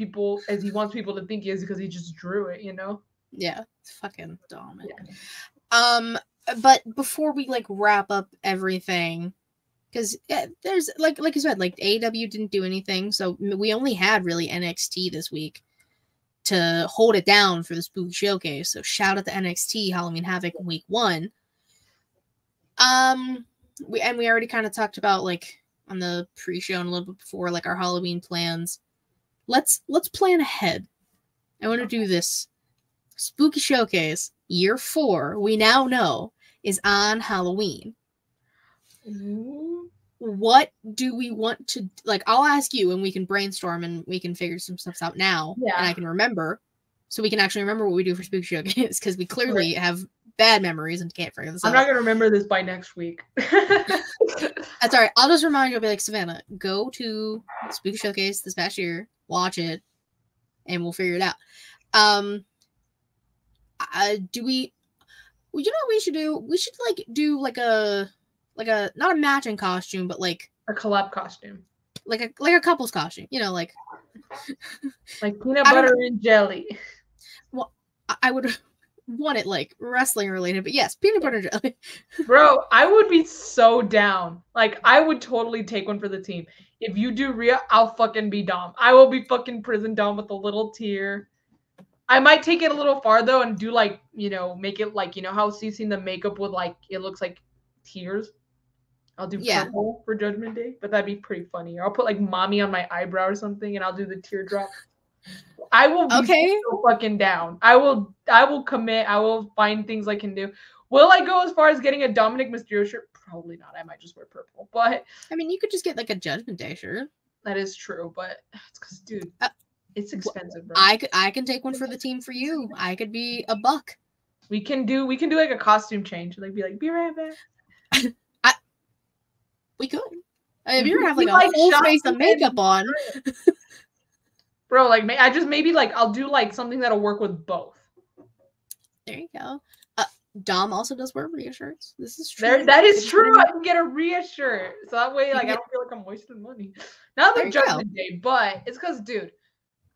he wants people to think he is because he just drew it, Yeah, it's fucking dumb. Yeah. But before we wrap up everything, because there's like you said, AEW didn't do anything, so we only had really NXT this week to hold it down for the Spooky Showcase. So shout out to NXT Halloween Havoc week 1. We already kind of talked about on the pre-show and a little bit before our Halloween plans. Let's plan ahead. I want to do this. Spooky Showcase year 4, we now know, is on Halloween. What do we want to I'll ask you and we can brainstorm and we can figure some stuff out now. Yeah. And I can remember, so we can actually remember what we do for Spooky Showcase, because we clearly have bad memories and can't figure this out. I'm not gonna remember this by next week. That's all right. I'll just remind you. I'll be like, Savannah, go to Spooky Showcase this past year, watch it, and we'll figure it out. Do we? Well, you know what we should do? We should do a not a matching costume, but a collab costume, like a couple's costume. Like peanut butter and jelly. Well, I would want it wrestling related, but yes, peanut butter and jelly. Bro, I would be so down. I would totally take one for the team. If you do Rhea, I'll fucking be Dom. I will be fucking prison Dom with a little tear. I might take it a little far though and do make it how CCing the makeup with it looks like tears. I'll do purple for Judgment Day, but that'd be pretty funny. Or I'll put mommy on my eyebrow or something, and I'll do the teardrop. I will be so fucking down. I will commit. I will find things I can do. Will I go as far as getting a Dominic Mysterio shirt? Probably not. I might just wear purple. But I mean, you could just get a Judgment Day shirt. That is true, but it's because, dude, it's expensive, bro. I can take one for the team for you. I could be a buck. We can do a costume change. Be right back. We could. If you have a whole face of makeup on. Bro, I'll do something that'll work with both. There you go. Dom also does wear Rhea shirts. This is true. That is true. I can get a Rhea shirt. So that way, I don't feel like I'm wasting money. Not the Judgment Day, but it's because, dude,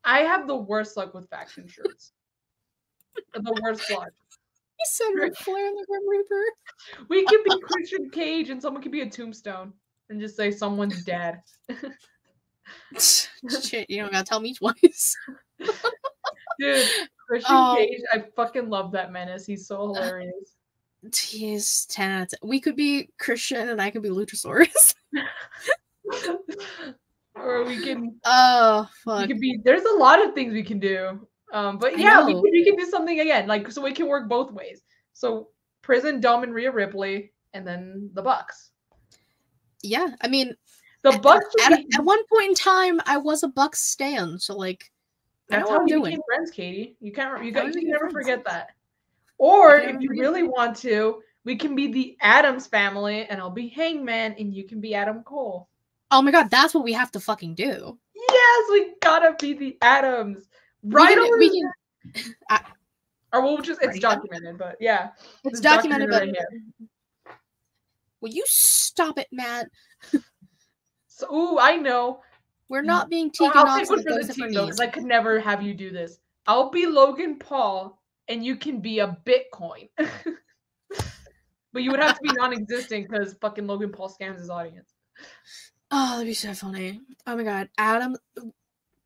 I have the worst luck with faction shirts. The worst luck. You said Ric Flair and the Grim Reaper. We could be Christian Cage and someone could be a tombstone and just say someone's dead. Shit, you don't gotta tell me twice. Dude, Christian Cage, I fucking love that menace. He's so hilarious. He's 10 out of 10. We could be Christian and I could be Luchasaurus. Or we can. Oh, fuck. We could be. There's a lot of things we can do. But yeah, we can do something again, so we can work both ways. So Prison, Dom, and Rhea Ripley, and then the Bucks. Yeah, I mean, the Bucks. At one point in time, I was a Bucks stan, so that's how we became friends, Katie. You can never forget that. Or if you really want to, we can be the Addams family, and I'll be Hangman, and you can be Adam Cole. Oh my God, that's what we have to fucking do. Yes, we gotta be the Addams. Right, or we'll just, it's documented, but yeah. It's documented, but right here. Will you stop it, Matt? I know. We're not being Tegan Knox. I'll take one for the team, though, because I could never have you do this. I'll be Logan Paul, and you can be a Bitcoin. But you would have to be non-existent, because fucking Logan Paul scams his audience. Oh, that'd be so funny. Oh my God. Adam...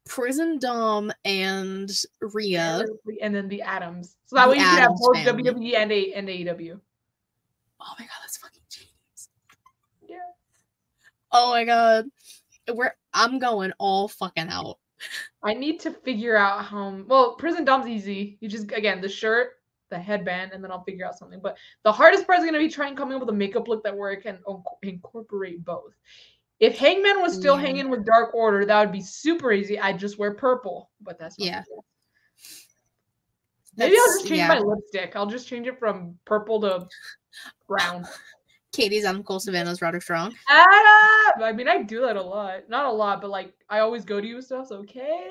Prison Dom and Rhea. And then the Addams. So that way you can have both WWE and AEW. Oh my God, that's fucking genius. Oh my god. I'm going all fucking out. I need to figure out how. Well, Prison Dom's easy. You just again the shirt, the headband, and then I'll figure out something. But the hardest part is gonna be trying coming up with a makeup look that where I can incorporate both. If Hangman was still hanging with Dark Order, that would be super easy. I'd just wear purple, but that's not cool. Maybe I'll just change my lipstick. I'll just change it from purple to brown. Katie's Adam Cole, Savannah's Roderick Strong. I mean, I do that a lot. Not a lot, but like I always go to you with stuff. So okay.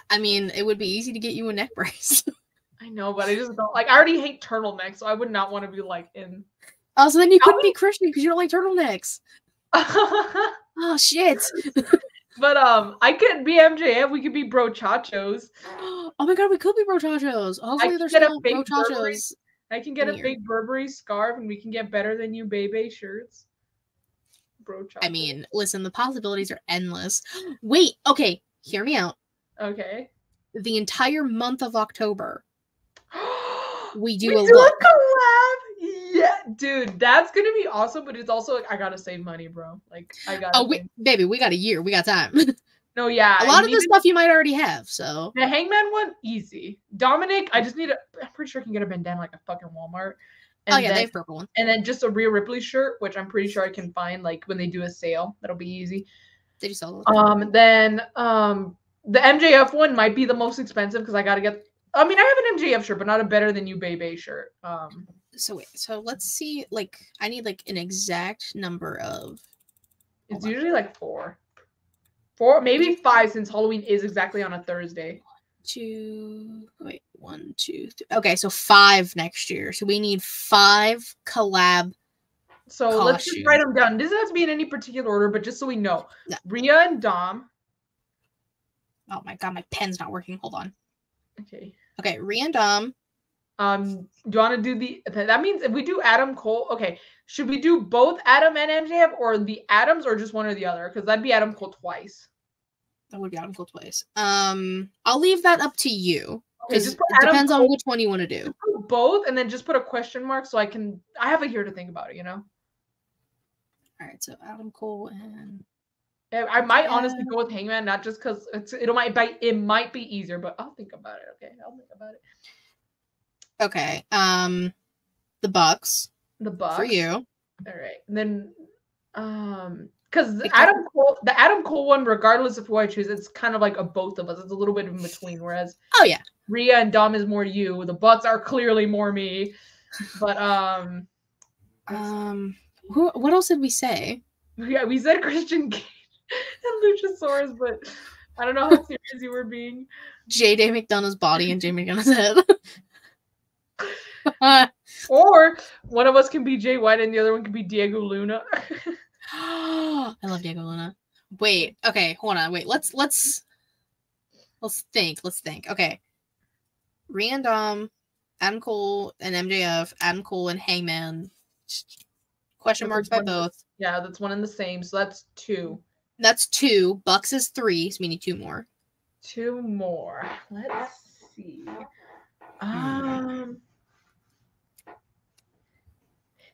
I mean, it would be easy to get you a neck brace. I know, but I just don't like. I already hate turtlenecks, so I would not want to be like in. Oh, so then you couldn't be Christian because you don't like turtlenecks. Oh shit. But I could be MJF. We could be brochachos. Oh my god, we could be brochachos. Hopefully there's still brochachos. I can get a fake Burberry scarf, and we can get better than you, Bebe shirts. Brochachos. I mean, listen, the possibilities are endless. Wait, okay, hear me out. Okay. The entire month of October, we do a collab. Yeah, dude, that's gonna be awesome. But it's also like I gotta save money, bro. Like I got. Oh, baby, we got a year. We got time. No, yeah. A lot of this stuff you might already have. So the Hangman one, easy. Dominic, I just need a. I'm pretty sure I can get a bandana like a fucking Walmart. And they have purple one. And then just a Rhea Ripley shirt, which I'm pretty sure I can find like when they do a sale. That'll be easy. Did you sell those? Then the MJF one might be the most expensive because I gotta get. I mean, I have an MJF shirt, but not a Better Than You Bebe shirt. So wait, so let's see. Like, I need like an exact number of. It's usually like 4, maybe 5, since Halloween is exactly on a Thursday. 1, 2, 3. Okay, so 5 next year. So we need 5 collab. So let's just write them down. It doesn't have to be in any particular order, but just so we know. No. Rhea and Dom. Oh my god, my pen's not working. Hold on. Okay, Rhea and Dom. Do you want to do the? That means if we do Adam Cole, okay. Should we do both Adam and MJF, or the Adams, or just one or the other? Because that'd be Adam Cole twice. That would be Adam Cole twice. I'll leave that up to you. Okay, it depends on which one you want to do. Both, and then just put a question mark so I have it here to think about it. You know. All right, so Adam Cole and. I might honestly go with Hangman, not just because it might be easier, but I'll think about it. Okay, I'll think about it. Okay. The Bucks. The Bucks for you. All right, and then because the Adam Cole one, regardless of who I choose, it's kind of like a both of us. It's a little bit in between. Whereas Rhea and Dom is more you. The Bucks are clearly more me. But what else did we say? Yeah, we said Christian Cage and Luchasaurus, but I don't know how serious you were being. J.D. McDonough's body and Jay McDonough's head. Or one of us can be Jay White and the other one can be Diego Luna. I love Diego Luna. Wait, okay, hold on. Wait, let's think. Okay. Rhea and Dom, Adam Cole and MJF, Adam Cole and Hangman. Question marks by both. Yeah, that's one and the same. So that's 2. That's 2. Bucks is 3, so we need 2 more. 2 more. Let's see.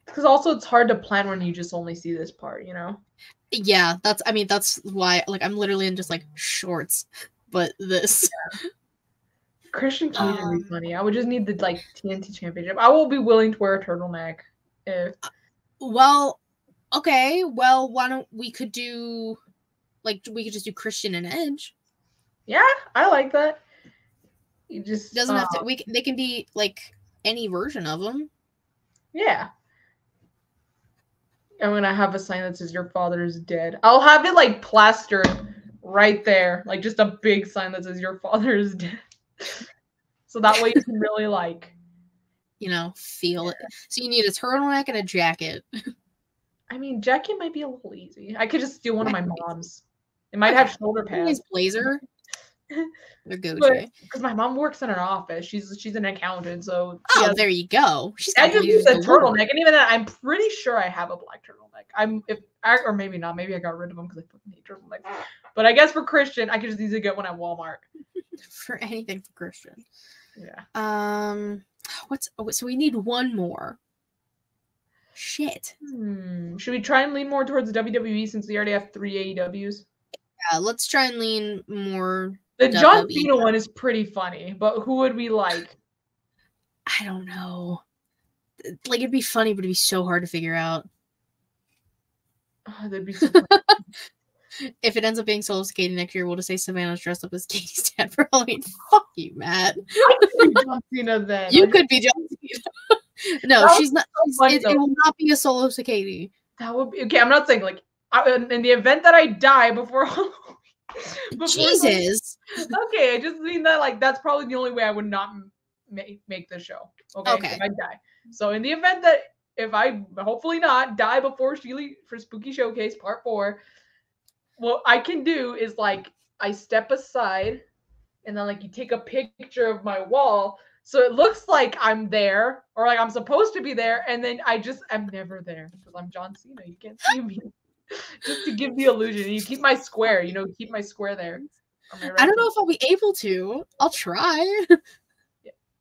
Because also it's hard to plan when you just only see this part, you know? Yeah, that's why, like, I'm literally in just, like, shorts, but this. Christian Cage would be funny. I would just need the, like, TNT Championship. I will be willing to wear a turtleneck if... Well, okay, well, why don't we could do, like, we could just do Christian and Edge. Yeah, I like that. You just... Doesn't have to, they can be, like, any version of them. Yeah. I'm gonna have a sign that says your father is dead. I'll have it like plastered right there. Like just a big sign that says your father is dead. So that way you can really like, you know, feel it. So you need a turtleneck and a jacket. I mean, jacket might be a little easy. I could just steal one of my mom's. It might have shoulder pads. Nice blazer. They're good. Because my mom works in an office. She's an accountant, so there you go. I just use a turtleneck, and even that, I'm pretty sure I have a black turtleneck. Or maybe not. Maybe I got rid of them because I fucking hate turtlenecks. But I guess for Christian, I could just easily get one at Walmart. For anything for Christian. Yeah. So we need one more. shit. Should we try and lean more towards WWE since we already have 3 AEWs? Yeah, let's try and lean more. The John Cena one is pretty funny, but who would we like? I don't know. Like, it'd be funny, but it'd be so hard to figure out. Oh, that'd be so funny. If it ends up being Solo Katie next year, we'll just say Savannah's dressed up as Katie's dad for Halloween. Fuck you, Matt. I could be John Cena then. You could be John Cena. No, she's not. So it will not be a Solo Katie. That would be okay. I'm not saying like in the event that I die before Halloween. Jesus. Okay, I just mean that like that's probably the only way I would not make the show. Okay. If I die. So in the event that if I hopefully not die before ShElite for Spooky Showcase Part 4, what I can do is like I step aside and then like you take a picture of my wall so it looks like I'm there or like I'm supposed to be there, and then I'm never there because I'm John Cena. You can't see me. Just to give the illusion. You keep my square, keep my square there. I don't know if I'll be able to. I'll try.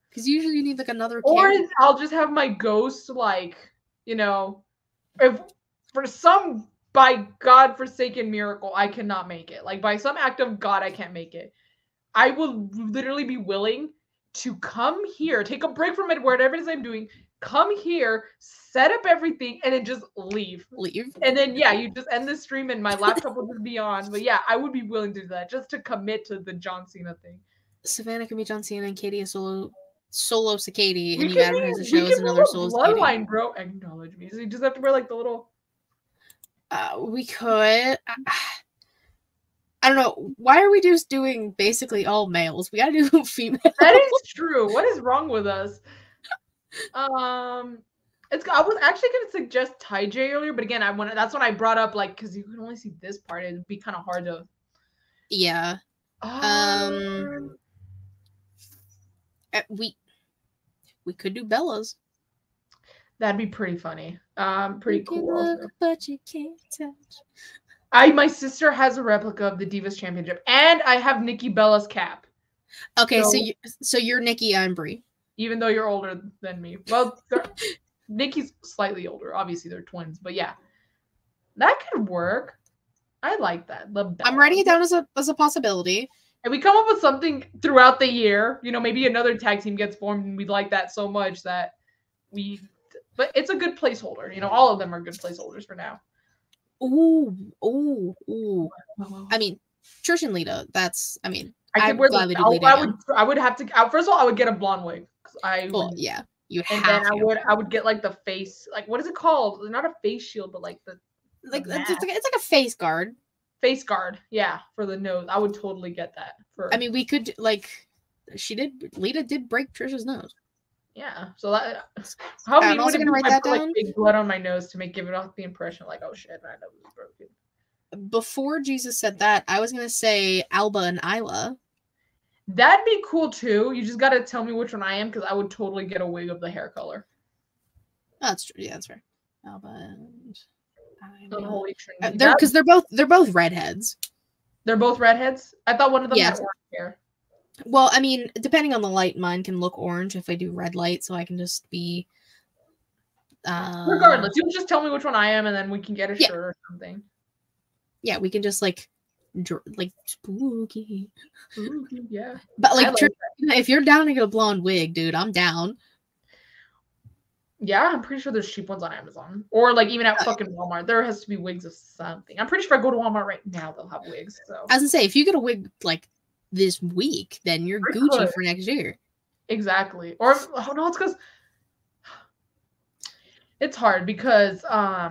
Because usually you need like another camera. Or I'll just have my ghost like, if for some by God forsaken miracle I cannot make it. Like by some act of God I can't make it. I will literally be willing to come here, take a break from it, whatever it is I'm doing, come here, set up everything, and then just leave. And then, you just end the stream and my laptop will just be on. But yeah, I would be willing to do that just to commit to the John Cena thing. Savannah can be John Cena and Katie is Solo Katie, and you advertise the show as another Solo Lifeline, bro. Acknowledge me. So you just have to wear like the little. We could. I don't know. Why are we just doing basically all males? We gotta do female. That is true. What is wrong with us? I was actually gonna suggest Ty J earlier, but again, that's when I brought up like because you can only see this part, it'd be kind of hard to. Yeah. We could do Bella's. That'd be pretty funny. Pretty cool. Look, but you can't touch. My sister has a replica of the Divas Championship, and I have Nikki Bella's cap. Okay, so you're Nikki, I'm Brie. Even though you're older than me. Well, Nikki's slightly older. Obviously, they're twins, but yeah, that could work. I like that. I'm writing it down as a possibility. And we come up with something throughout the year. Maybe another tag team gets formed, and we like that so much that But it's a good placeholder. All of them are good placeholders for now. Ooh. I mean, Trish and Lita. I could wear I would have to. First of all, I would get a blonde wig. You have. And then I would get like the face. Like what is it called? Not a face shield, but like the. It's like a face guard. Face guard, yeah, for the nose. I would totally get that. We could Lita did break Trisha's nose. Yeah, so that. How I'm also gonna write that down. Like, big blood on my nose to give it off the impression like, oh shit, I know it was broken. Before Jesus said that, I was gonna say Alba and Isla. That'd be cool too. You just gotta tell me which one I am because I would totally get a wig of the hair color. Oh, that's true. Yeah, that's fair. Alba and Holy Trinity. Because they're both redheads. They're both redheads? I thought one of them had orange hair. Well, depending on the light, mine can look orange if I do red light, so I can just be. Regardless, you can just tell me which one I am, and then we can get a shirt or something. Yeah, we can just spooky. Yeah. But if you're down to get a blonde wig, dude, I'm down. Yeah, I'm pretty sure there's cheap ones on Amazon. Or even at fucking Walmart. There has to be wigs of something. I'm pretty sure if I go to Walmart right now, they'll have wigs. So I was gonna say, if you get a wig this week, then you're Gucci for next year. Exactly. Or no, it's because it's hard because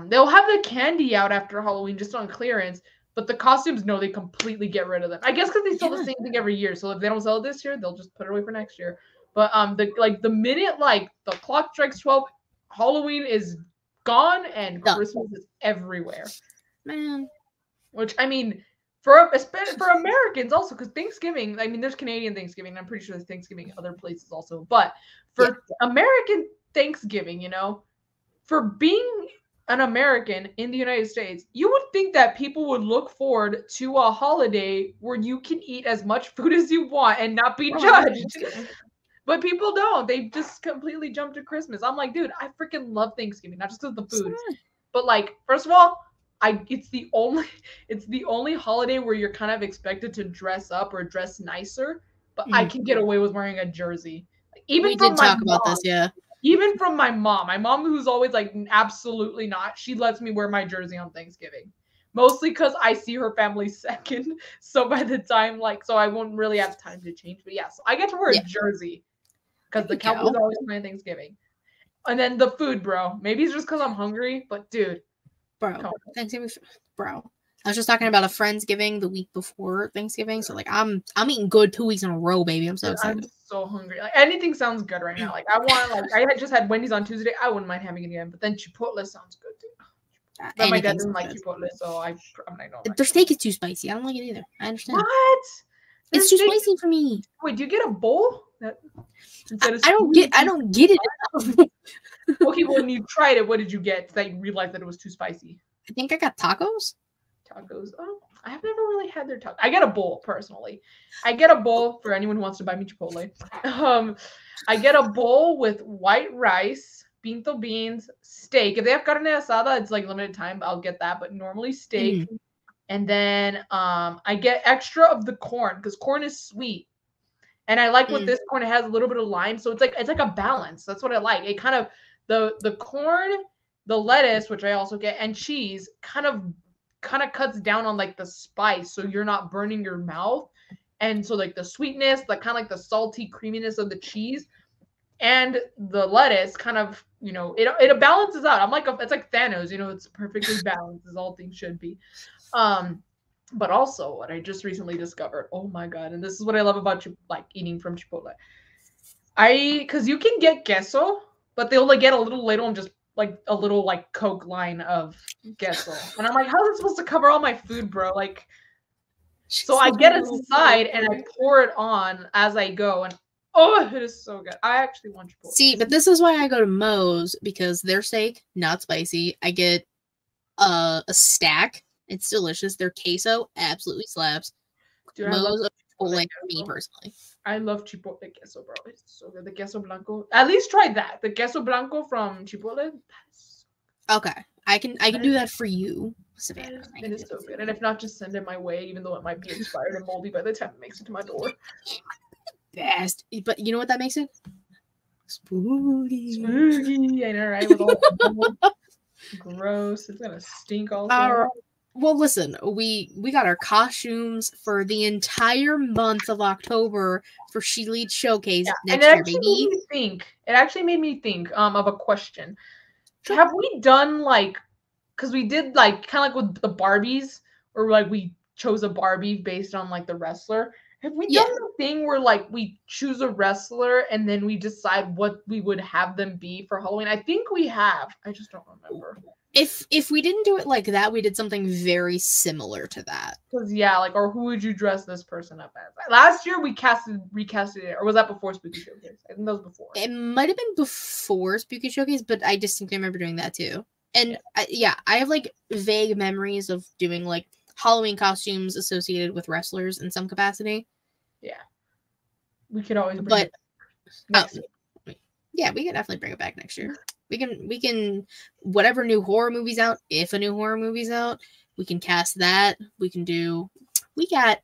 they'll have the candy out after Halloween just on clearance, but the costumes, no, they completely get rid of them. I guess because they sell the same thing every year. So if they don't sell it this year, they'll just put it away for next year. But the minute the clock strikes 12, Halloween is gone and Christmas is everywhere. Man. Which for Americans also, because Thanksgiving, there's Canadian Thanksgiving. I'm pretty sure there's Thanksgiving other places also. But for American Thanksgiving, for being an American in the United States, you would think that people would look forward to a holiday where you can eat as much food as you want and not be judged. But people don't. They just completely jump to Christmas. I'm like, dude, I freaking love Thanksgiving, not just because of the food, but like, first of all, it's the only holiday where you're kind of expected to dress up or dress nicer, but I can get away with wearing a jersey. Even we did talk about this, yeah. Even from my mom who's always like, absolutely not. She lets me wear my jersey on Thanksgiving. Mostly because I see her family second. So by the time, like, so I won't really have time to change. But yeah, so I get to wear a jersey because the Cowboys always play Thanksgiving. And then the food, bro. Maybe it's just because I'm hungry, but dude. Bro, Thanksgiving, bro. I was just talking about a Friendsgiving the week before Thanksgiving. So, like, I'm eating good 2 weeks in a row, baby. I'm so excited. I'm so hungry. Like, anything sounds good right now. Like, I just had Wendy's on Tuesday. I wouldn't mind having it again. But then Chipotle sounds good, too. But my dad doesn't like Chipotle, so I'm like, no. Their steak is too spicy. I don't like it either. I understand. What? It's too spicy for me. Wait, do you get a bowl? I don't get it enough. Okay, well, when you tried it, what did you get that you realized that it was too spicy? I think I got tacos. Tacos. Oh, I have never really had their tacos. I get a bowl personally. I get a bowl for anyone who wants to buy me Chipotle. I get a bowl with white rice, pinto beans, steak. If they have carne asada, it's like limited time. I'll get that, but normally steak. And then I get extra of the corn because corn is sweet. And I like with this corn, it has a little bit of lime, so it's like a balance. That's what I like. It kind of the corn, the lettuce, which I also get, and cheese kind of cuts down on like the spice, so you're not burning your mouth. And so like the sweetness, like kind of like the salty creaminess of the cheese and the lettuce kind of, you know, it balances out. I'm like it's like Thanos, you know, it's perfectly balanced as all things should be. But also what I just recently discovered, oh my god, and this is what I love about like eating from Chipotle. Because you can get queso, but they'll like get a little ladle and just like a little like Coke line of queso. And I'm like, how is it supposed to cover all my food, bro? Like, so I get a side and I pour it on as I go, and oh, it is so good. I actually want Chipotle. See, but this is why I go to Moe's, because their steak, not spicy. I get a stack. It's delicious. Their queso absolutely slaps. Dude, Moe's like me personally. I love Chipotle queso, bro. It's so good. The queso blanco. At least try that. The queso blanco from Chipotle. Okay, I can do that for you, Savannah. It is so good. And if not, just send it my way, even though it might be expired and moldy by the time it makes it to my door. Best. But you know what that makes it? Spooky. Spooky. I know, right? With all gross. It's gonna stink all over. Well, listen, we got our costumes for the entire month of October for ShElite Showcase next year, baby. It actually made me think of a question. Have we done like, because we did like kind of like with the Barbies, or like we chose a Barbie based on like the wrestler. Have we done the thing where like we choose a wrestler and then we decide what we would have them be for Halloween? I think we have. I just don't remember. If we didn't do it like that, we did something very similar to that. Because yeah, or who would you dress this person up as? Last year we recasted it, or was that before Spooky Showcase? I think that was before. It might have been before Spooky Showcase, but I distinctly remember doing that too. And I have like vague memories of doing like Halloween costumes associated with wrestlers in some capacity. Yeah, we could always bring it back next year. Yeah, we can definitely bring it back next year. We can whatever new horror movie's out, if a new horror movie's out, we can cast that. We got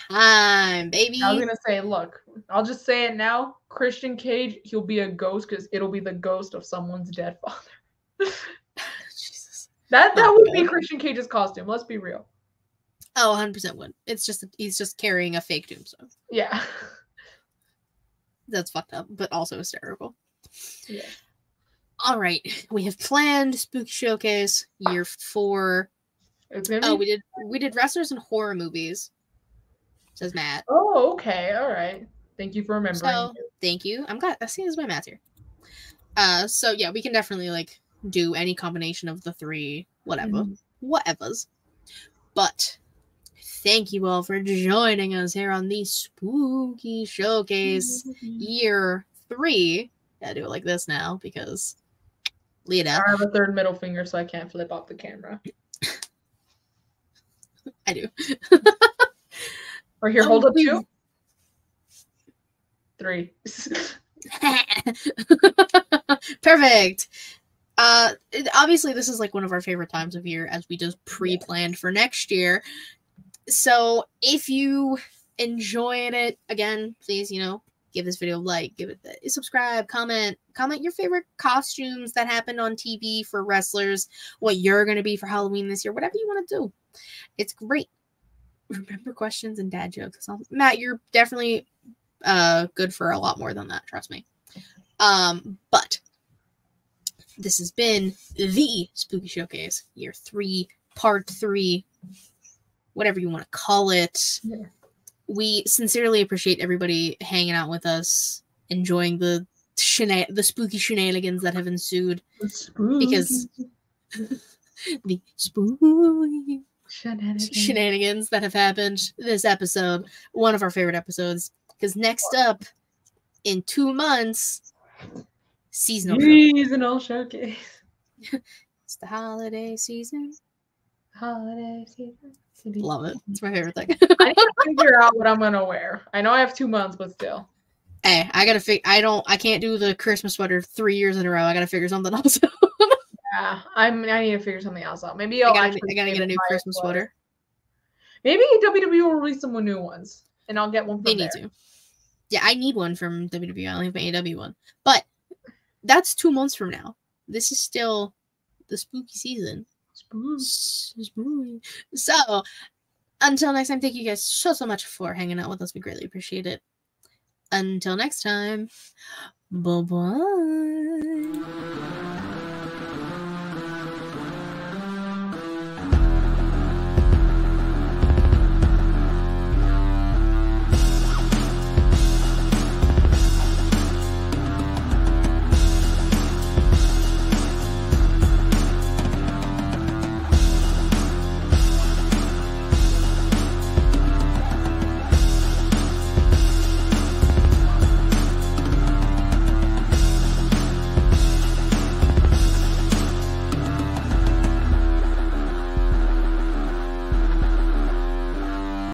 time, baby. I was gonna say, look, I'll just say it now. Christian Cage, he'll be a ghost because it'll be the ghost of someone's dead father. Jesus. That would be Christian Cage's costume. Let's be real. Oh, 100% would. It's just he's just carrying a fake tombstone. Yeah. That's fucked up, but also hysterical. Yeah. All right, we have planned Spooky Showcase year 4. We did wrestlers and horror movies. Says Matt. Oh, okay, all right. Thank you for remembering. So, thank you. I see this my math here. So yeah, we can definitely like do any combination of the 3, whatevers. But thank you all for joining us here on the Spooky Showcase year 3. Gotta do it like this now because Lita. I have a third middle finger, so I can't flip off the camera. I do. Or here, hold up 2. 3. Perfect. Obviously, this is like one of our favorite times of year as we just pre-planned for next year. So if you enjoyed it, again, please, give this video a like, give it a subscribe, comment your favorite costumes that happened on TV for wrestlers, what you're going to be for Halloween this year, whatever you want to do. It's great. Remember questions and dad jokes. Matt, you're definitely good for a lot more than that, trust me. But this has been the Spooky Showcase, year 3, part 3, whatever you want to call it. Yeah. We sincerely appreciate everybody hanging out with us, enjoying the spooky shenanigans that have ensued. Because the spooky shenanigans that have happened this episode, one of our favorite episodes. Because next up, in 2 months, seasonal showcase. It's the holiday season. Holiday season. Love it. It's my favorite thing. I need to figure out what I'm gonna wear. I know I have 2 months, but still. Hey, I gotta I can't do the Christmas sweater 3 years in a row. I gotta figure something else out. Yeah, I need to figure something else out. Maybe I gotta get a new Christmas sweater. Maybe WWE will release some new ones, and I'll get one from there. They need to. Yeah, I need one from WWE. I only have an AEW one. But that's 2 months from now. This is still the spooky season. Spooky. So, until next time, thank you guys so much for hanging out with us. We greatly appreciate it. Until next time, bye-bye.